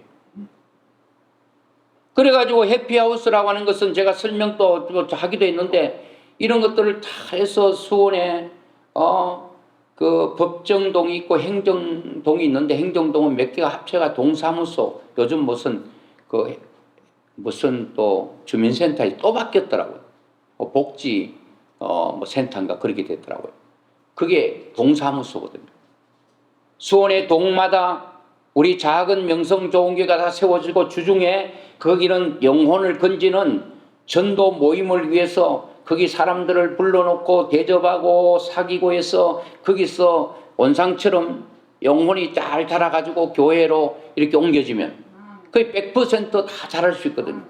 그래가지고 해피하우스라고 하는 것은 제가 설명도 하기도 했는데 이런 것들을 다 해서 수원에 그 법정동이 있고 행정동이 있는데 행정동은 몇 개가 합쳐가 동사무소 요즘 무슨 또 주민센터에 또 바뀌었더라고요. 복지 센터인가 그렇게 됐더라고요. 그게 동사무소거든요. 수원의 동마다 우리 작은 명성 좋은 교회가 다 세워지고 주중에 거기는 영혼을 건지는 전도 모임을 위해서 거기 사람들을 불러놓고 대접하고 사귀고 해서 거기서 원상처럼 영혼이 잘 자라가지고 교회로 이렇게 옮겨지면 거의 100% 다 자랄 수 있거든요.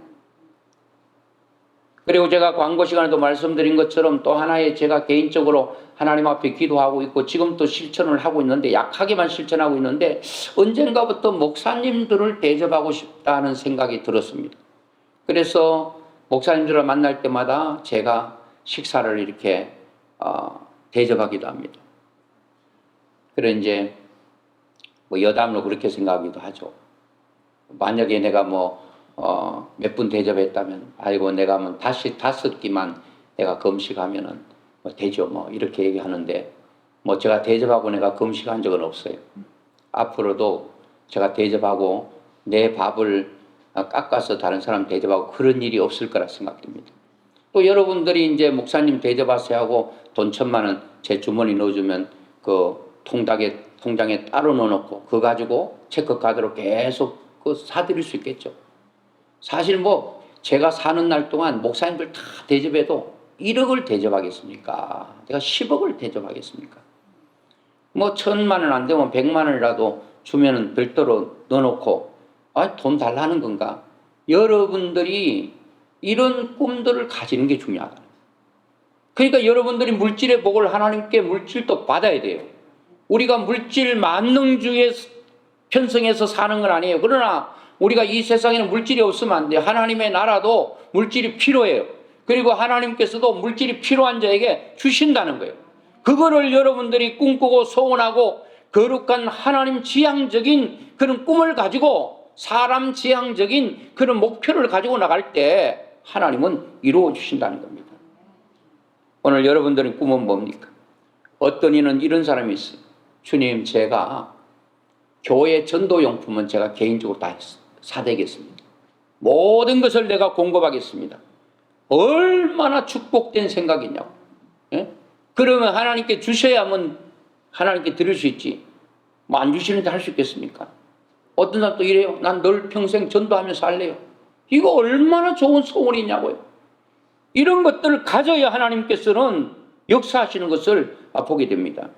그리고 제가 광고 시간에도 말씀드린 것처럼 또 하나의 제가 개인적으로 하나님 앞에 기도하고 있고 지금 또 실천을 하고 있는데 약하게만 실천하고 있는데 언젠가부터 목사님들을 대접하고 싶다는 생각이 들었습니다. 그래서 목사님들을 만날 때마다 제가 식사를 이렇게 대접하기도 합니다. 그래 이제 뭐 여담으로 그렇게 생각하기도 하죠. 만약에 내가 몇 분 대접했다면, 아이고, 내가 뭐 다시 5끼만 내가 금식하면은 뭐 되죠. 뭐 이렇게 얘기하는데, 뭐 제가 대접하고 내가 금식한 적은 없어요. 앞으로도 제가 대접하고 내 밥을 깎아서 다른 사람 대접하고 그런 일이 없을 거라 생각됩니다. 또 여러분들이 이제 목사님 대접하세요 하고 돈 1,000만 원 제 주머니 넣어주면 그 통장에 따로 넣어놓고 그거 가지고 체크카드로 계속 사드릴 수 있겠죠. 사실 뭐 제가 사는 날 동안 목사님들 다 대접해도 1억을 대접하겠습니까? 내가 10억을 대접하겠습니까? 뭐 1,000만 원 안 되면 100만 원이라도 주면은 별도로 넣어놓고 돈 달라는 건가? 여러분들이 이런 꿈들을 가지는 게 중요하다. 그러니까 여러분들이 물질의 복을 하나님께 물질도 받아야 돼요. 우리가 물질 만능주의에 편성해서 사는 건 아니에요. 그러나 우리가 이 세상에는 물질이 없으면 안 돼요. 하나님의 나라도 물질이 필요해요. 그리고 하나님께서도 물질이 필요한 자에게 주신다는 거예요. 그거를 여러분들이 꿈꾸고 소원하고 거룩한 하나님 지향적인 그런 꿈을 가지고 사람 지향적인 그런 목표를 가지고 나갈 때 하나님은 이루어 주신다는 겁니다. 오늘 여러분들의 꿈은 뭡니까? 어떤 이는 이런 사람이 있어요. 주님, 제가 교회 전도용품은 제가 개인적으로 다 사대겠습니다. 모든 것을 내가 공급하겠습니다. 얼마나 축복된 생각이냐고. 예? 그러면 하나님께 주셔야만 하나님께 드릴 수 있지. 뭐 안 주시는데 할 수 있겠습니까? 어떤 사람도 이래요. 난 늘 평생 전도하면서 살래요. 이거 얼마나 좋은 소원이냐고요. 이런 것들을 가져야 하나님께서는 역사하시는 것을 보게 됩니다.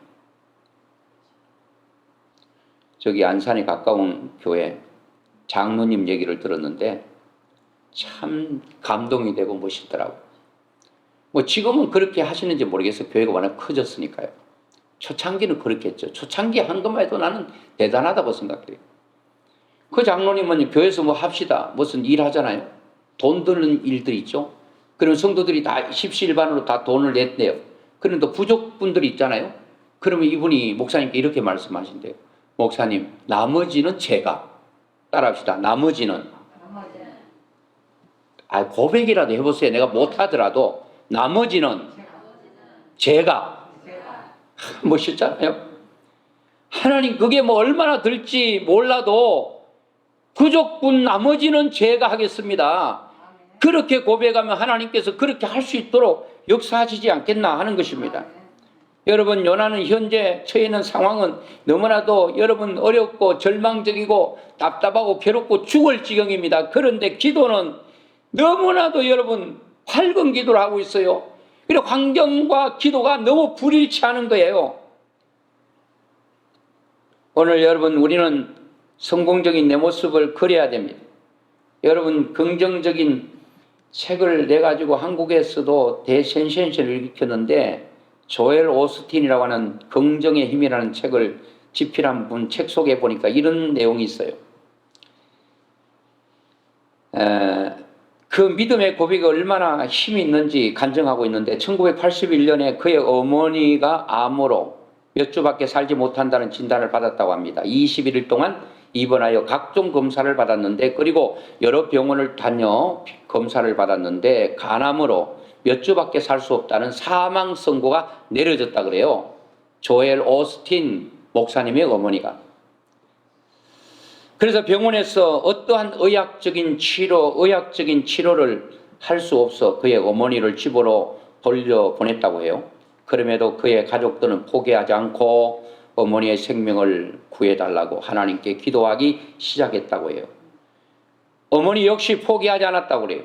저기 안산에 가까운 교회 장로님 얘기를 들었는데 참 감동이 되고 멋있더라고요. 뭐 지금은 그렇게 하시는지 모르겠어요. 교회가 워낙 커졌으니까요. 초창기는 그렇게 했죠. 초창기 한 것만 해도 나는 대단하다고 생각해요. 그 장로님은 교회에서 뭐 합시다. 무슨 일 하잖아요. 돈 드는 일들 있죠. 그럼 성도들이 다 십시일반으로 다 돈을 냈대요. 그런데 부족분들이 있잖아요. 그러면 이분이 목사님께 이렇게 말씀하신대요. 목사님, 나머지는 제가. 따라합시다. 나머지는. 고백이라도 해보세요. 내가 못하더라도 나머지는 제가. 멋있잖아요. 하나님 그게 뭐 얼마나 들지 몰라도 부족분 나머지는 제가 하겠습니다. 그렇게 고백하면 하나님께서 그렇게 할 수 있도록 역사하시지 않겠나 하는 것입니다. 여러분, 요나는 현재 처해 있는 상황은 너무나도 여러분 어렵고 절망적이고 답답하고 괴롭고 죽을 지경입니다. 그런데 기도는 너무나도 여러분 밝은 기도를 하고 있어요. 그리고 환경과 기도가 너무 불일치하는 거예요. 오늘 여러분, 우리는 성공적인 내 모습을 그려야 됩니다. 여러분, 긍정적인 책을 내가지고 한국에서도 대센세이션을 일으켰는데 조엘 오스틴이라고 하는 긍정의 힘이라는 책을 집필한 분 책 속에 보니까 이런 내용이 있어요. 그 믿음의 고백이 얼마나 힘이 있는지 간증하고 있는데 1981년에 그의 어머니가 암으로 몇 주밖에 살지 못한다는 진단을 받았다고 합니다. 21일 동안 입원하여 각종 검사를 받았는데 그리고 여러 병원을 다녀 검사를 받았는데 간암으로 몇 주밖에 살 수 없다는 사망 선고가 내려졌다 그래요. 조엘 오스틴 목사님의 어머니가. 그래서 병원에서 어떠한 의학적인 치료를 할 수 없어 그의 어머니를 집으로 돌려보냈다고 해요. 그럼에도 그의 가족들은 포기하지 않고 어머니의 생명을 구해달라고 하나님께 기도하기 시작했다고 해요. 어머니 역시 포기하지 않았다고 그래요.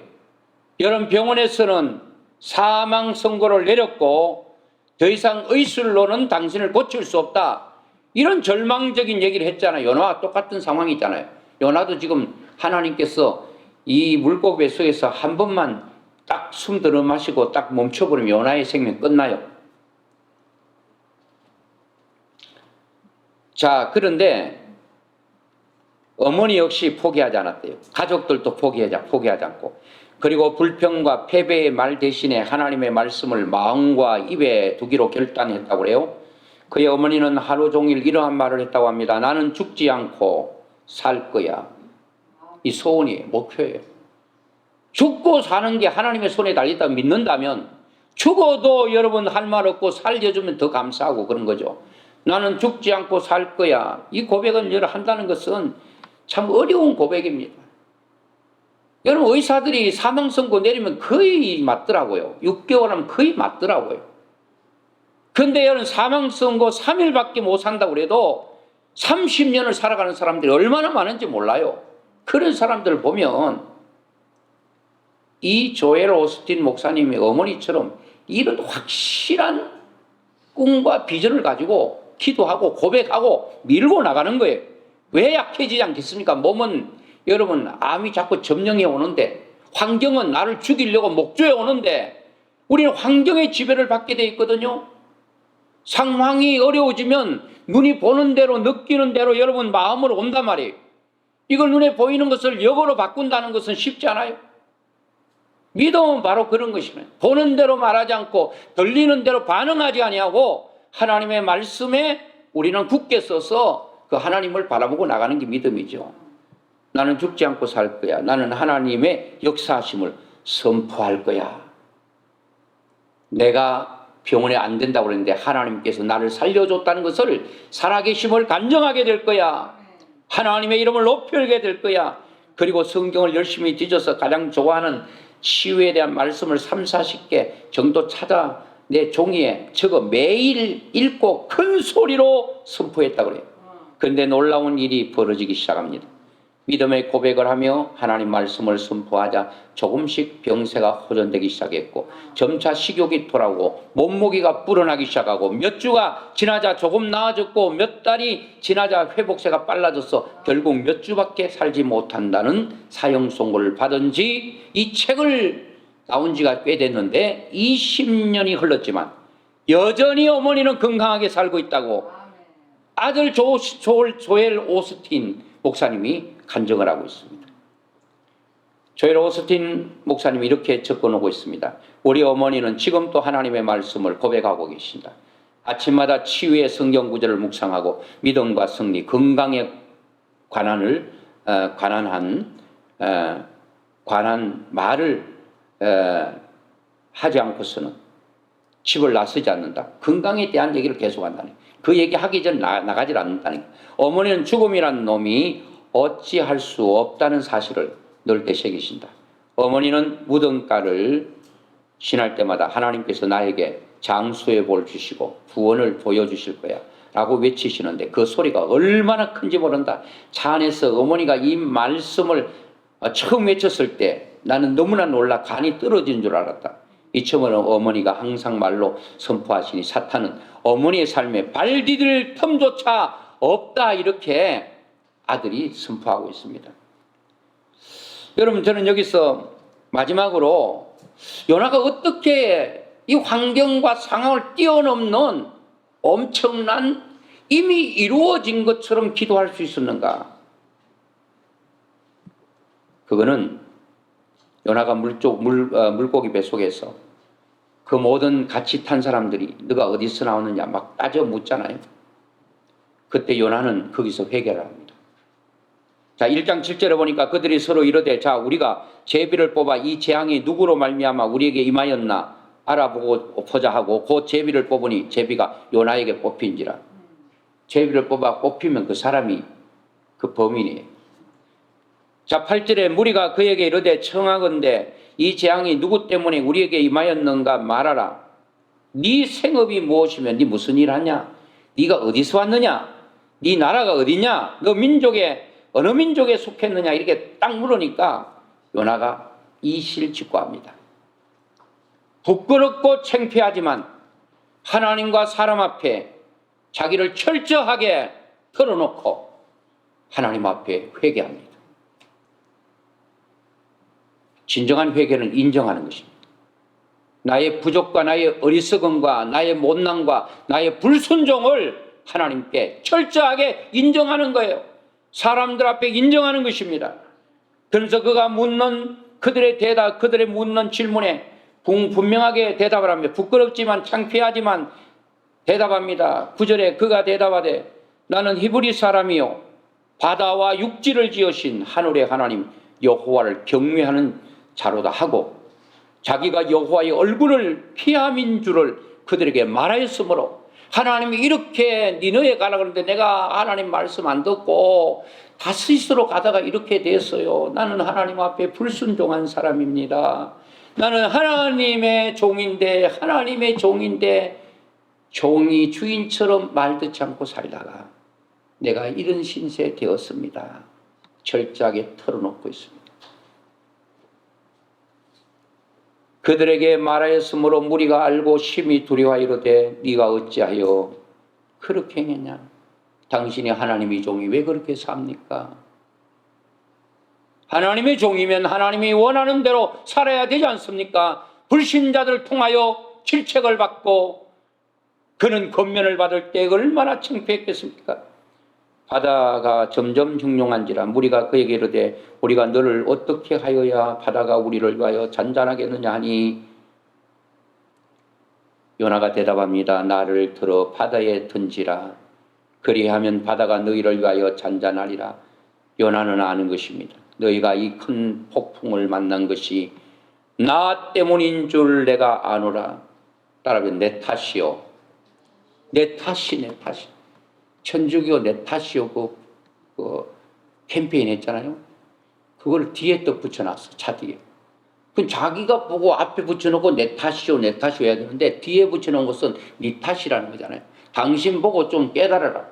여러분, 병원에서는 사망 선고를 내렸고 더 이상 의술로는 당신을 고칠 수 없다. 이런 절망적인 얘기를 했잖아요. 요나와 똑같은 상황이잖아요. 요나도 지금 하나님께서 이 물고기 뱃속에서 한 번만 딱 숨 들어 마시고 딱 멈춰버리면 요나의 생명 끝나요. 자, 그런데 어머니 역시 포기하지 않았대요. 가족들도 포기하지 않고. 그리고 불평과 패배의 말 대신에 하나님의 말씀을 마음과 입에 두기로 결단했다고 해요. 그의 어머니는 하루 종일 이러한 말을 했다고 합니다. 나는 죽지 않고 살 거야. 이 소원이에요. 목표예요. 죽고 사는 게 하나님의 손에 달렸다 믿는다면 죽어도 여러분 할 말 없고 살려주면 더 감사하고 그런 거죠. 나는 죽지 않고 살 거야. 이 고백을 한다는 것은 참 어려운 고백입니다. 여러분 의사들이 사망 선고 내리면 거의 맞더라고요. 6개월 하면 거의 맞더라고요. 근데 여러분 사망 선고 3일밖에 못 산다고 해도 30년을 살아가는 사람들이 얼마나 많은지 몰라요. 그런 사람들을 보면 이 조엘 오스틴 목사님의 어머니처럼 이런 확실한 꿈과 비전을 가지고 기도하고 고백하고 밀고 나가는 거예요. 왜 약해지지 않겠습니까? 몸은 여러분 암이 자꾸 점령해 오는데, 환경은 나를 죽이려고 목조해 오는데 우리는 환경의 지배를 받게 돼 있거든요. 상황이 어려워지면 눈이 보는 대로 느끼는 대로 여러분 마음으로 온단 말이에요. 이걸 눈에 보이는 것을 역으로 바꾼다는 것은 쉽지 않아요. 믿음은 바로 그런 것이네. 보는 대로 말하지 않고 들리는 대로 반응하지 아니하고 하나님의 말씀에 우리는 굳게 서서 그 하나님을 바라보고 나가는 게 믿음이죠. 나는 죽지 않고 살 거야. 나는 하나님의 역사하심을 선포할 거야. 내가 병원에 안 된다고 그랬는데 하나님께서 나를 살려줬다는 것을 살아계심을 간증하게 될 거야. 하나님의 이름을 높이게 될 거야. 그리고 성경을 열심히 뒤져서 가장 좋아하는 치유에 대한 말씀을 3, 40개 정도 찾아 내 종이에 적어 매일 읽고 큰 소리로 선포했다고 그래요. 그런데 놀라운 일이 벌어지기 시작합니다. 믿음의 고백을 하며 하나님 말씀을 선포하자 조금씩 병세가 호전되기 시작했고 점차 식욕이 돌아오고 몸무게가 불어나기 시작하고 몇 주가 지나자 조금 나아졌고 몇 달이 지나자 회복세가 빨라져서 결국 몇 주밖에 살지 못한다는 사형 선고를 받은 지 이 책을 나온 지가 꽤 됐는데 20년이 흘렀지만 여전히 어머니는 건강하게 살고 있다고 아들 조엘 오스틴 목사님이 간증을 하고 있습니다. 조엘 오스틴 목사님이 이렇게 접근하고 있습니다. 우리 어머니는 지금도 하나님의 말씀을 고백하고 계신다. 아침마다 치유의 성경 구절을 묵상하고 믿음과 승리, 건강에 관한 말을 하지 않고서는 집을 나서지 않는다. 건강에 대한 얘기를 계속한다니. 그 얘기 하기 전 나가질 않는다니. 어머니는 죽음이란 놈이 어찌할 수 없다는 사실을 늘 되새기신다. 어머니는 무덤가를 지날 때마다 하나님께서 나에게 장수의 볼 주시고 구원을 보여주실 거야 라고 외치시는데 그 소리가 얼마나 큰지 모른다. 차 안에서 어머니가 이 말씀을 처음 외쳤을 때 나는 너무나 놀라 간이 떨어진 줄 알았다. 이처럼 어머니가 항상 말로 선포하시니 사탄은 어머니의 삶에 발 디딜 틈조차 없다 이렇게 아들이 선포하고 있습니다. 여러분 저는 여기서 마지막으로 요나가 어떻게 이 환경과 상황을 뛰어넘는 엄청난 이미 이루어진 것처럼 기도할 수 있었는가? 그거는 요나가 물고기 뱃속에서 그 모든 같이 탄 사람들이 너가 어디서 나오느냐 막 따져 묻잖아요. 그때 요나는 거기서 회개를 합니다. 자, 1장 7절에 보니까 그들이 서로 이르되 자 우리가 제비를 뽑아 이 재앙이 누구로 말미암아 우리에게 임하였나 알아보고 보자 하고 그 제비를 뽑으니 제비가 요나에게 뽑힌지라. 제비를 뽑아 뽑히면 그 사람이 그 범인이에요. 자, 8절에 무리가 그에게 이르되 청하건대 이 재앙이 누구 때문에 우리에게 임하였는가 말하라. 네 생업이 무엇이며 네 무슨 일 하냐? 네가 어디서 왔느냐? 네 나라가 어디냐? 너 민족에 어느 민족에 속했느냐? 이렇게 딱 물으니까 요나가 이실직고합니다. 부끄럽고 창피하지만 하나님과 사람 앞에 자기를 철저하게 털어놓고 하나님 앞에 회개합니다. 진정한 회개는 인정하는 것입니다. 나의 부족과 나의 어리석음과 나의 못남과 나의 불순종을 하나님께 철저하게 인정하는 거예요. 사람들 앞에 인정하는 것입니다. 그래서 그가 묻는 그들의 묻는 질문에 분명하게 대답을 합니다. 부끄럽지만 창피하지만 대답합니다. 9절에 그가 대답하되 나는 히브리 사람이요 바다와 육지를 지으신 하늘의 하나님 여호와를 경외하는 자로다 하고 자기가 여호와의 얼굴을 피함인 줄을 그들에게 말하였으므로 하나님이 이렇게 니너에 가라 그러는데 내가 하나님 말씀 안 듣고 다스스로 가다가 이렇게 됐어요. 나는 하나님 앞에 불순종한 사람입니다. 나는 하나님의 종인데 종이 주인처럼 말 듣지 않고 살다가 내가 이런 신세 되었습니다. 철저하게 털어놓고 있습니다. 그들에게 말하였으므로 무리가 알고 심히 두려워 이르되 네가 어찌하여 그렇게 행했냐? 당신이 하나님의 종이 왜 그렇게 삽니까? 하나님의 종이면 하나님이 원하는 대로 살아야 되지 않습니까? 불신자들을 통하여 질책을 받고 그는 권면을 받을 때 얼마나 창피했겠습니까? 바다가 점점 흉흉한지라 무리가 그에게 이르되 우리가 너를 어떻게 하여야 바다가 우리를 위하여 잔잔하겠느냐 하니 요나가 대답합니다. 나를 들어 바다에 던지라. 그리하면 바다가 너희를 위하여 잔잔하리라. 요나는 아는 것입니다. 너희가 이 큰 폭풍을 만난 것이 나 때문인 줄 내가 아노라. 따라하며 내 탓이요. 내 탓이. 천주교 내 탓이요. 그 캠페인 했잖아요. 그걸 뒤에 또 붙여놨어. 차 뒤에. 그 자기가 보고 앞에 붙여놓고 내 탓이요 해야 되는데 뒤에 붙여놓은 것은 네 탓이라는 거잖아요. 당신 보고 좀 깨달아라.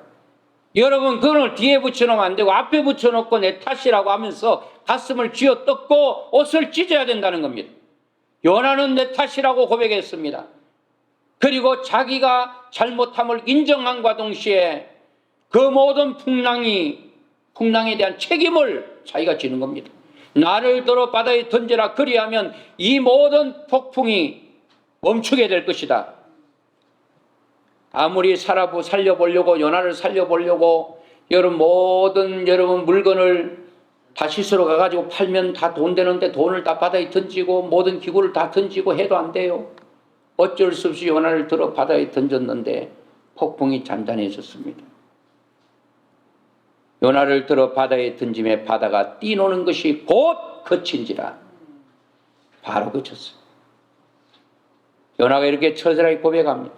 여러분 그걸 뒤에 붙여놓으면 안 되고 앞에 붙여놓고 내 탓이라고 하면서 가슴을 쥐어 뜯고 옷을 찢어야 된다는 겁니다. 요나는 내 탓이라고 고백했습니다. 그리고 자기가 잘못함을 인정함과 동시에 그 모든 풍랑에 대한 책임을 자기가 지는 겁니다. 나를 들어 바다에 던져라. 그리하면 이 모든 폭풍이 멈추게 될 것이다. 아무리 살려보려고 요나를 살려보려고 여러분 물건을 다시스로 가가지고 팔면 다 돈 되는데 돈을 다 바다에 던지고 모든 기구를 다 던지고 해도 안 돼요. 어쩔 수 없이 요나를 들어 바다에 던졌는데 폭풍이 잔잔해졌습니다. 요나를 들어 바다에 던짐에 바다가 뛰노는 것이 곧 그친지라. 바로 그쳤어요. 요나가 이렇게 처절하게 고백합니다.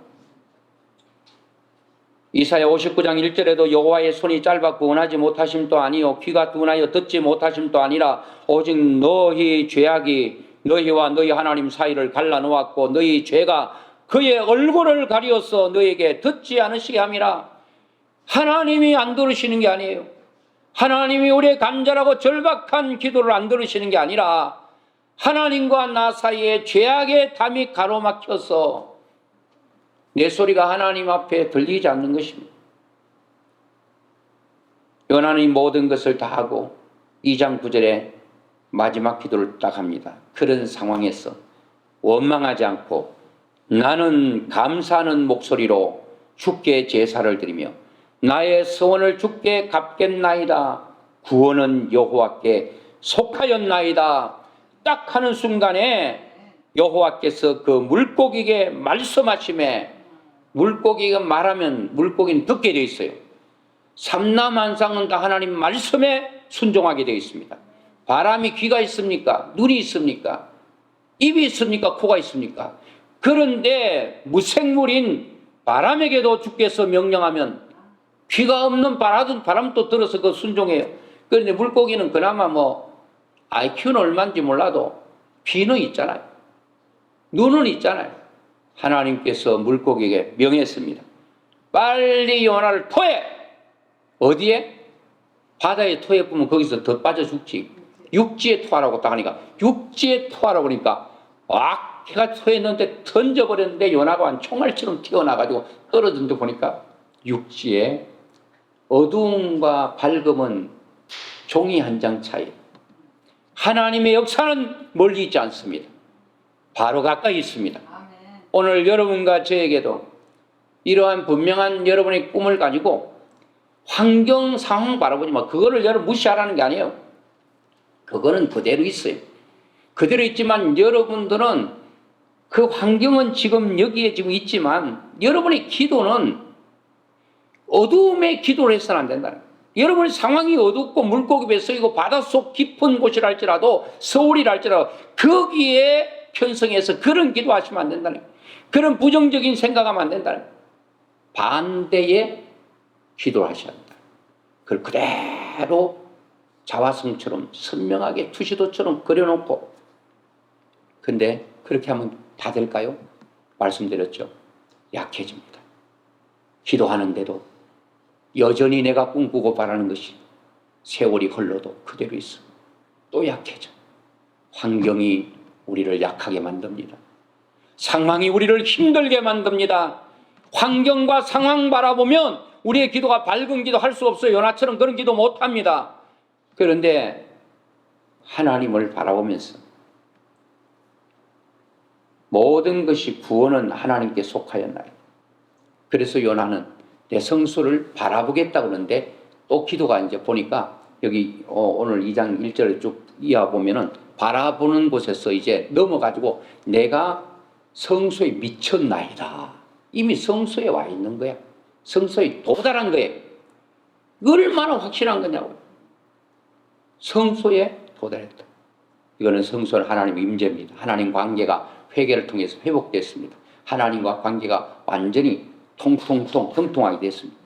이사야 59장 1절에도 여호와의 손이 짧았고 원하지 못하심도 아니요 귀가 둔하여 듣지 못하심도 아니라 오직 너희 죄악이 너희와 너희 하나님 사이를 갈라놓았고 너희 죄가 그의 얼굴을 가리어서 너희에게 듣지 않으시게 함이라. 하나님이 안 들으시는 게 아니에요. 하나님이 우리의 간절하고 절박한 기도를 안 들으시는 게 아니라 하나님과 나 사이에 죄악의 담이 가로막혀서 내 소리가 하나님 앞에 들리지 않는 것입니다. 요나는 이 모든 것을 다 하고 2장 9절에 마지막 기도를 딱 합니다. 그런 상황에서 원망하지 않고 나는 감사하는 목소리로 주께 제사를 드리며 나의 소원을 주께 갚겠나이다. 구원은 여호와께 속하였나이다. 딱 하는 순간에 여호와께서 그 물고기에게 말씀하심에 물고기가 말하면 물고기는 듣게 되어 있어요. 삼라만상은 다 하나님 말씀에 순종하게 되어 있습니다. 바람이 귀가 있습니까? 눈이 있습니까? 입이 있습니까? 코가 있습니까? 그런데 무생물인 바람에게도 주께서 명령하면 귀가 없는 바람도 들어서 그 순종해요. 그런데 물고기는 그나마 IQ는 얼마인지 몰라도 귀는 있잖아요. 눈은 있잖아요. 하나님께서 물고기에게 명했습니다. 빨리 요나를 토해! 어디에? 바다에 토해 보면 거기서 더 빠져 죽지. 육지에 토하라고 딱 하니까 육지에 토하라고 그러니까 걔가 토했는데 던져버렸는데 요나가 한 총알처럼 튀어나가지고 떨어진데 보니까 육지에 어두움과 밝음은 종이 한 장 차이. 하나님의 역사는 멀리 있지 않습니다. 바로 가까이 있습니다. 오늘 여러분과 저에게도 이러한 분명한 여러분의 꿈을 가지고 환경 상황 바라보지 마. 그거를 여러분 무시하라는 게 아니에요. 그거는 그대로 있어요. 그대로 있지만 여러분들은 그 환경은 지금 여기에 지금 있지만 여러분의 기도는 어두움에 기도를 해서는 안 된다는 거예요. 여러분의 상황이 어둡고 물고기에 쓰이고 바닷속 깊은 곳이라 할지라도 서울이라 할지라도 거기에 편성해서 그런 기도하시면 안 된다는 거예요. 그런 부정적인 생각하면 안 된다는 거예요. 반대의 기도를 하셔야 한다. 그걸 그대로 자화성처럼 선명하게 투시도처럼 그려놓고, 근데 그렇게 하면 다 될까요? 말씀드렸죠. 약해집니다. 기도하는데도 여전히 내가 꿈꾸고 바라는 것이 세월이 흘러도 그대로 있어. 또 약해져. 환경이 우리를 약하게 만듭니다. 상황이 우리를 힘들게 만듭니다. 환경과 상황 바라보면 우리의 기도가 밝은 기도 할 수 없어요. 요나처럼 그런 기도 못합니다. 그런데 하나님을 바라보면서 모든 것이 구원은 하나님께 속하였나요? 그래서 요나는 내 성소를 바라보겠다고 그러는데 또 기도가 이제 보니까 여기 오늘 2장 1절을 쭉 이어가 보면은 바라보는 곳에서 이제 넘어가지고 내가 성소에 미쳤나이다. 이미 성소에 와 있는 거야. 성소에 도달한 거예요. 얼마나 확실한 거냐고. 성소에 도달했다. 이거는 성소는 하나님의 임재입니다. 하나님 관계가 회개를 통해서 회복됐습니다. 하나님과 관계가 완전히 통통하게 됐습니다.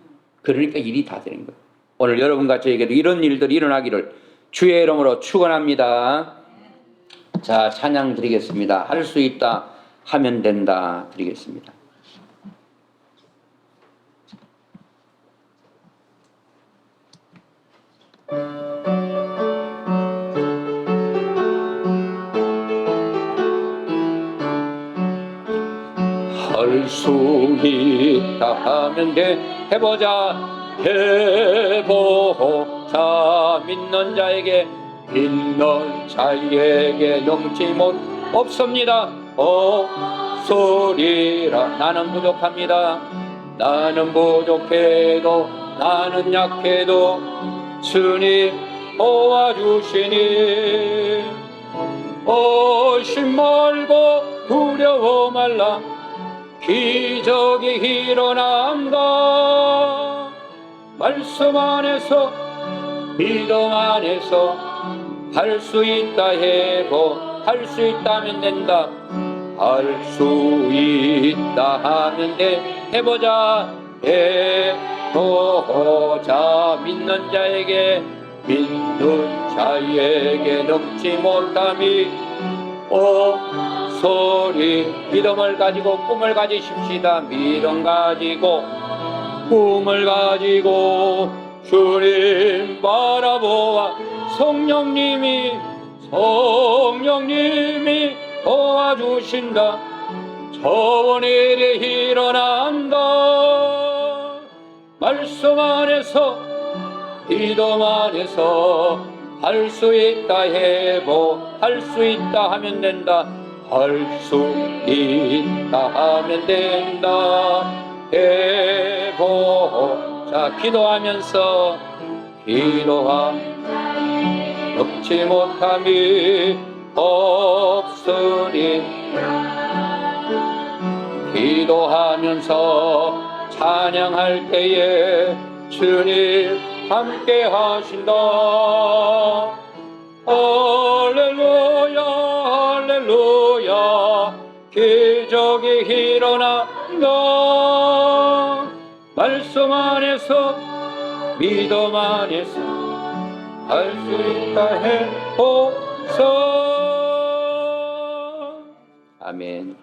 그러니까 일이 다 되는 거예요. 오늘 여러분과 저에게도 이런 일들이 일어나기를 주의 이름으로 축원합니다. 자, 찬양 드리겠습니다. 할 수 있다 하면 된다 드리겠습니다. 할 수 있다 하면 돼. 해보자 믿는 자에게 넘지 못 없습니다. 없으리라. 나는 부족합니다. 나는 부족해도 나는 약해도 주님 도와주시니 의심 말고 두려워 말라. 기적이 일어난다. 말씀 안에서 믿음 안에서 할 수 있다 할 수 있다면 된다. 할 수 있다 하면 돼. 해보자 믿는 자에게 넘지 못함이 소리. 믿음을 가지고 꿈을 가지십시다. 믿음 가지고 꿈을 가지고 주님 바라보아 성령님이 도와주신다. 좋은 일이 일어난다. 말씀 안에서 믿음 안에서 할 수 있다 할 수 있다 하면 된다. 할 수 있다 하면 된다. 자, 기도하면서 넘지 못함이 없으리. 기도하면서 찬양할 때에 주님 함께 하신다. 할렐루야 할렐루야. 기적이 일어난다. 말씀 안에서 믿음 안에서 할 수 있다 해보소. 아멘.